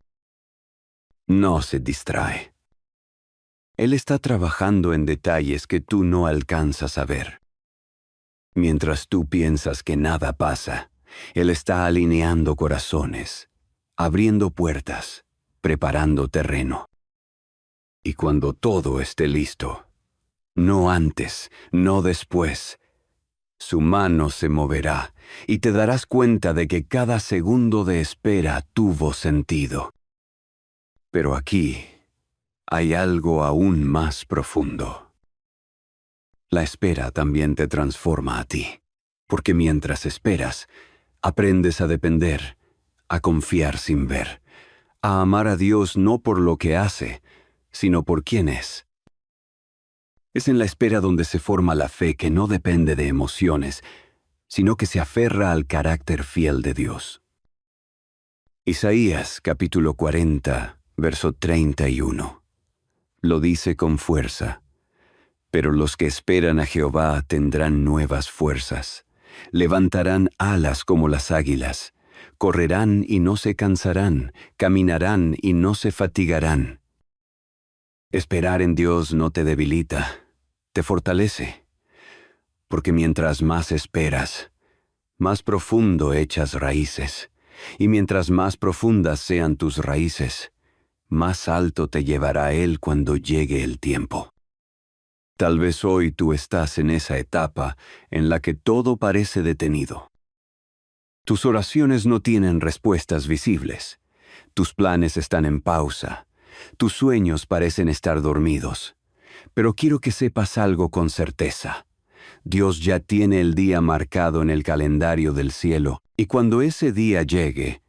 No se distrae. Él está trabajando en detalles que tú no alcanzas a ver. Mientras tú piensas que nada pasa, Él está alineando corazones, abriendo puertas, preparando terreno. Y cuando todo esté listo, no antes, no después, su mano se moverá y te darás cuenta de que cada segundo de espera tuvo sentido. Pero aquí hay algo aún más profundo. La espera también te transforma a ti, porque mientras esperas, aprendes a depender, a confiar sin ver, a amar a Dios no por lo que hace, sino por quién es. Es en la espera donde se forma la fe que no depende de emociones, sino que se aferra al carácter fiel de Dios. Isaías capítulo 40, verso 31. Lo dice con fuerza. Pero los que esperan a Jehová tendrán nuevas fuerzas. Levantarán alas como las águilas. Correrán y no se cansarán. Caminarán y no se fatigarán. Esperar en Dios no te debilita, te fortalece. Porque mientras más esperas, más profundo echas raíces. Y mientras más profundas sean tus raíces, más alto te llevará Él cuando llegue el tiempo. Tal vez hoy tú estás en esa etapa en la que todo parece detenido. Tus oraciones no tienen respuestas visibles. Tus planes están en pausa. Tus sueños parecen estar dormidos. Pero quiero que sepas algo con certeza. Dios ya tiene el día marcado en el calendario del cielo, y cuando ese día llegue,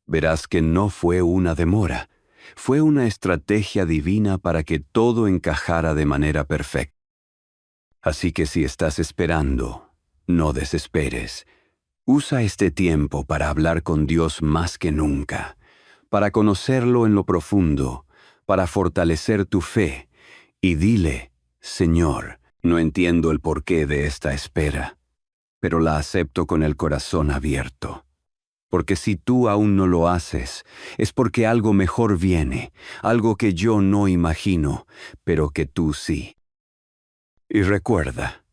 verás que no fue una demora. Fue una estrategia divina para que todo encajara de manera perfecta. Así que si estás esperando, no desesperes. Usa este tiempo para hablar con Dios más que nunca, para conocerlo en lo profundo, para fortalecer tu fe, y dile, Señor, no entiendo el porqué de esta espera, pero la acepto con el corazón abierto. Porque si tú aún no lo haces, es porque algo mejor viene, algo que yo no imagino, pero que tú sí. Y recuerda,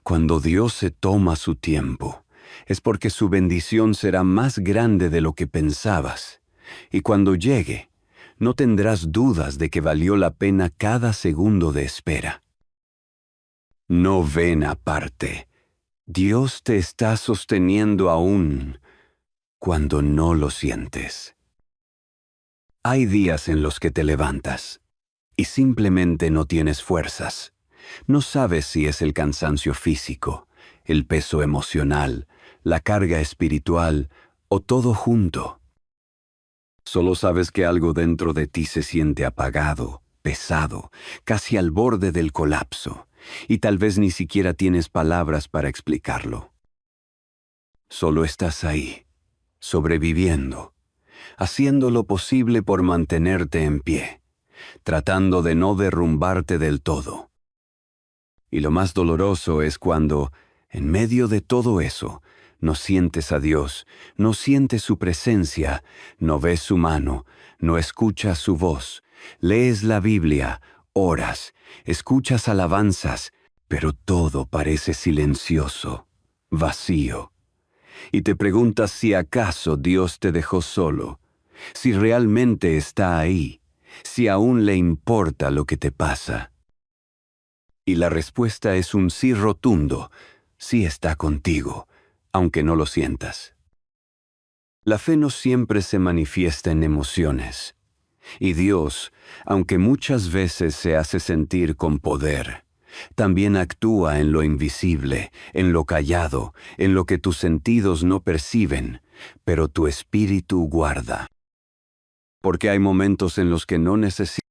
cuando Dios se toma su tiempo, es porque su bendición será más grande de lo que pensabas. Y cuando llegue, no tendrás dudas de que valió la pena cada segundo de espera. No ven aparte. Dios te está sosteniendo aún cuando no lo sientes. Hay días en los que te levantas y simplemente no tienes fuerzas. No sabes si es el cansancio físico, el peso emocional, la carga espiritual o todo junto. Solo sabes que algo dentro de ti se siente apagado, pesado, casi al borde del colapso, y tal vez ni siquiera tienes palabras para explicarlo. Solo estás ahí, sobreviviendo, haciendo lo posible por mantenerte en pie, tratando de no derrumbarte del todo. Y lo más doloroso es cuando, en medio de todo eso, no sientes a Dios, no sientes su presencia, no ves su mano, no escuchas su voz, lees la Biblia, oras, escuchas alabanzas, pero todo parece silencioso, vacío. Y te preguntas si acaso Dios te dejó solo, si realmente está ahí, si aún le importa lo que te pasa. Y la respuesta es un sí rotundo, sí está contigo, aunque no lo sientas. La fe no siempre se manifiesta en emociones, y Dios, aunque muchas veces se hace sentir con poder, también actúa en lo invisible, en lo callado, en lo que tus sentidos no perciben, pero tu espíritu guarda. Porque hay momentos en los que no necesitas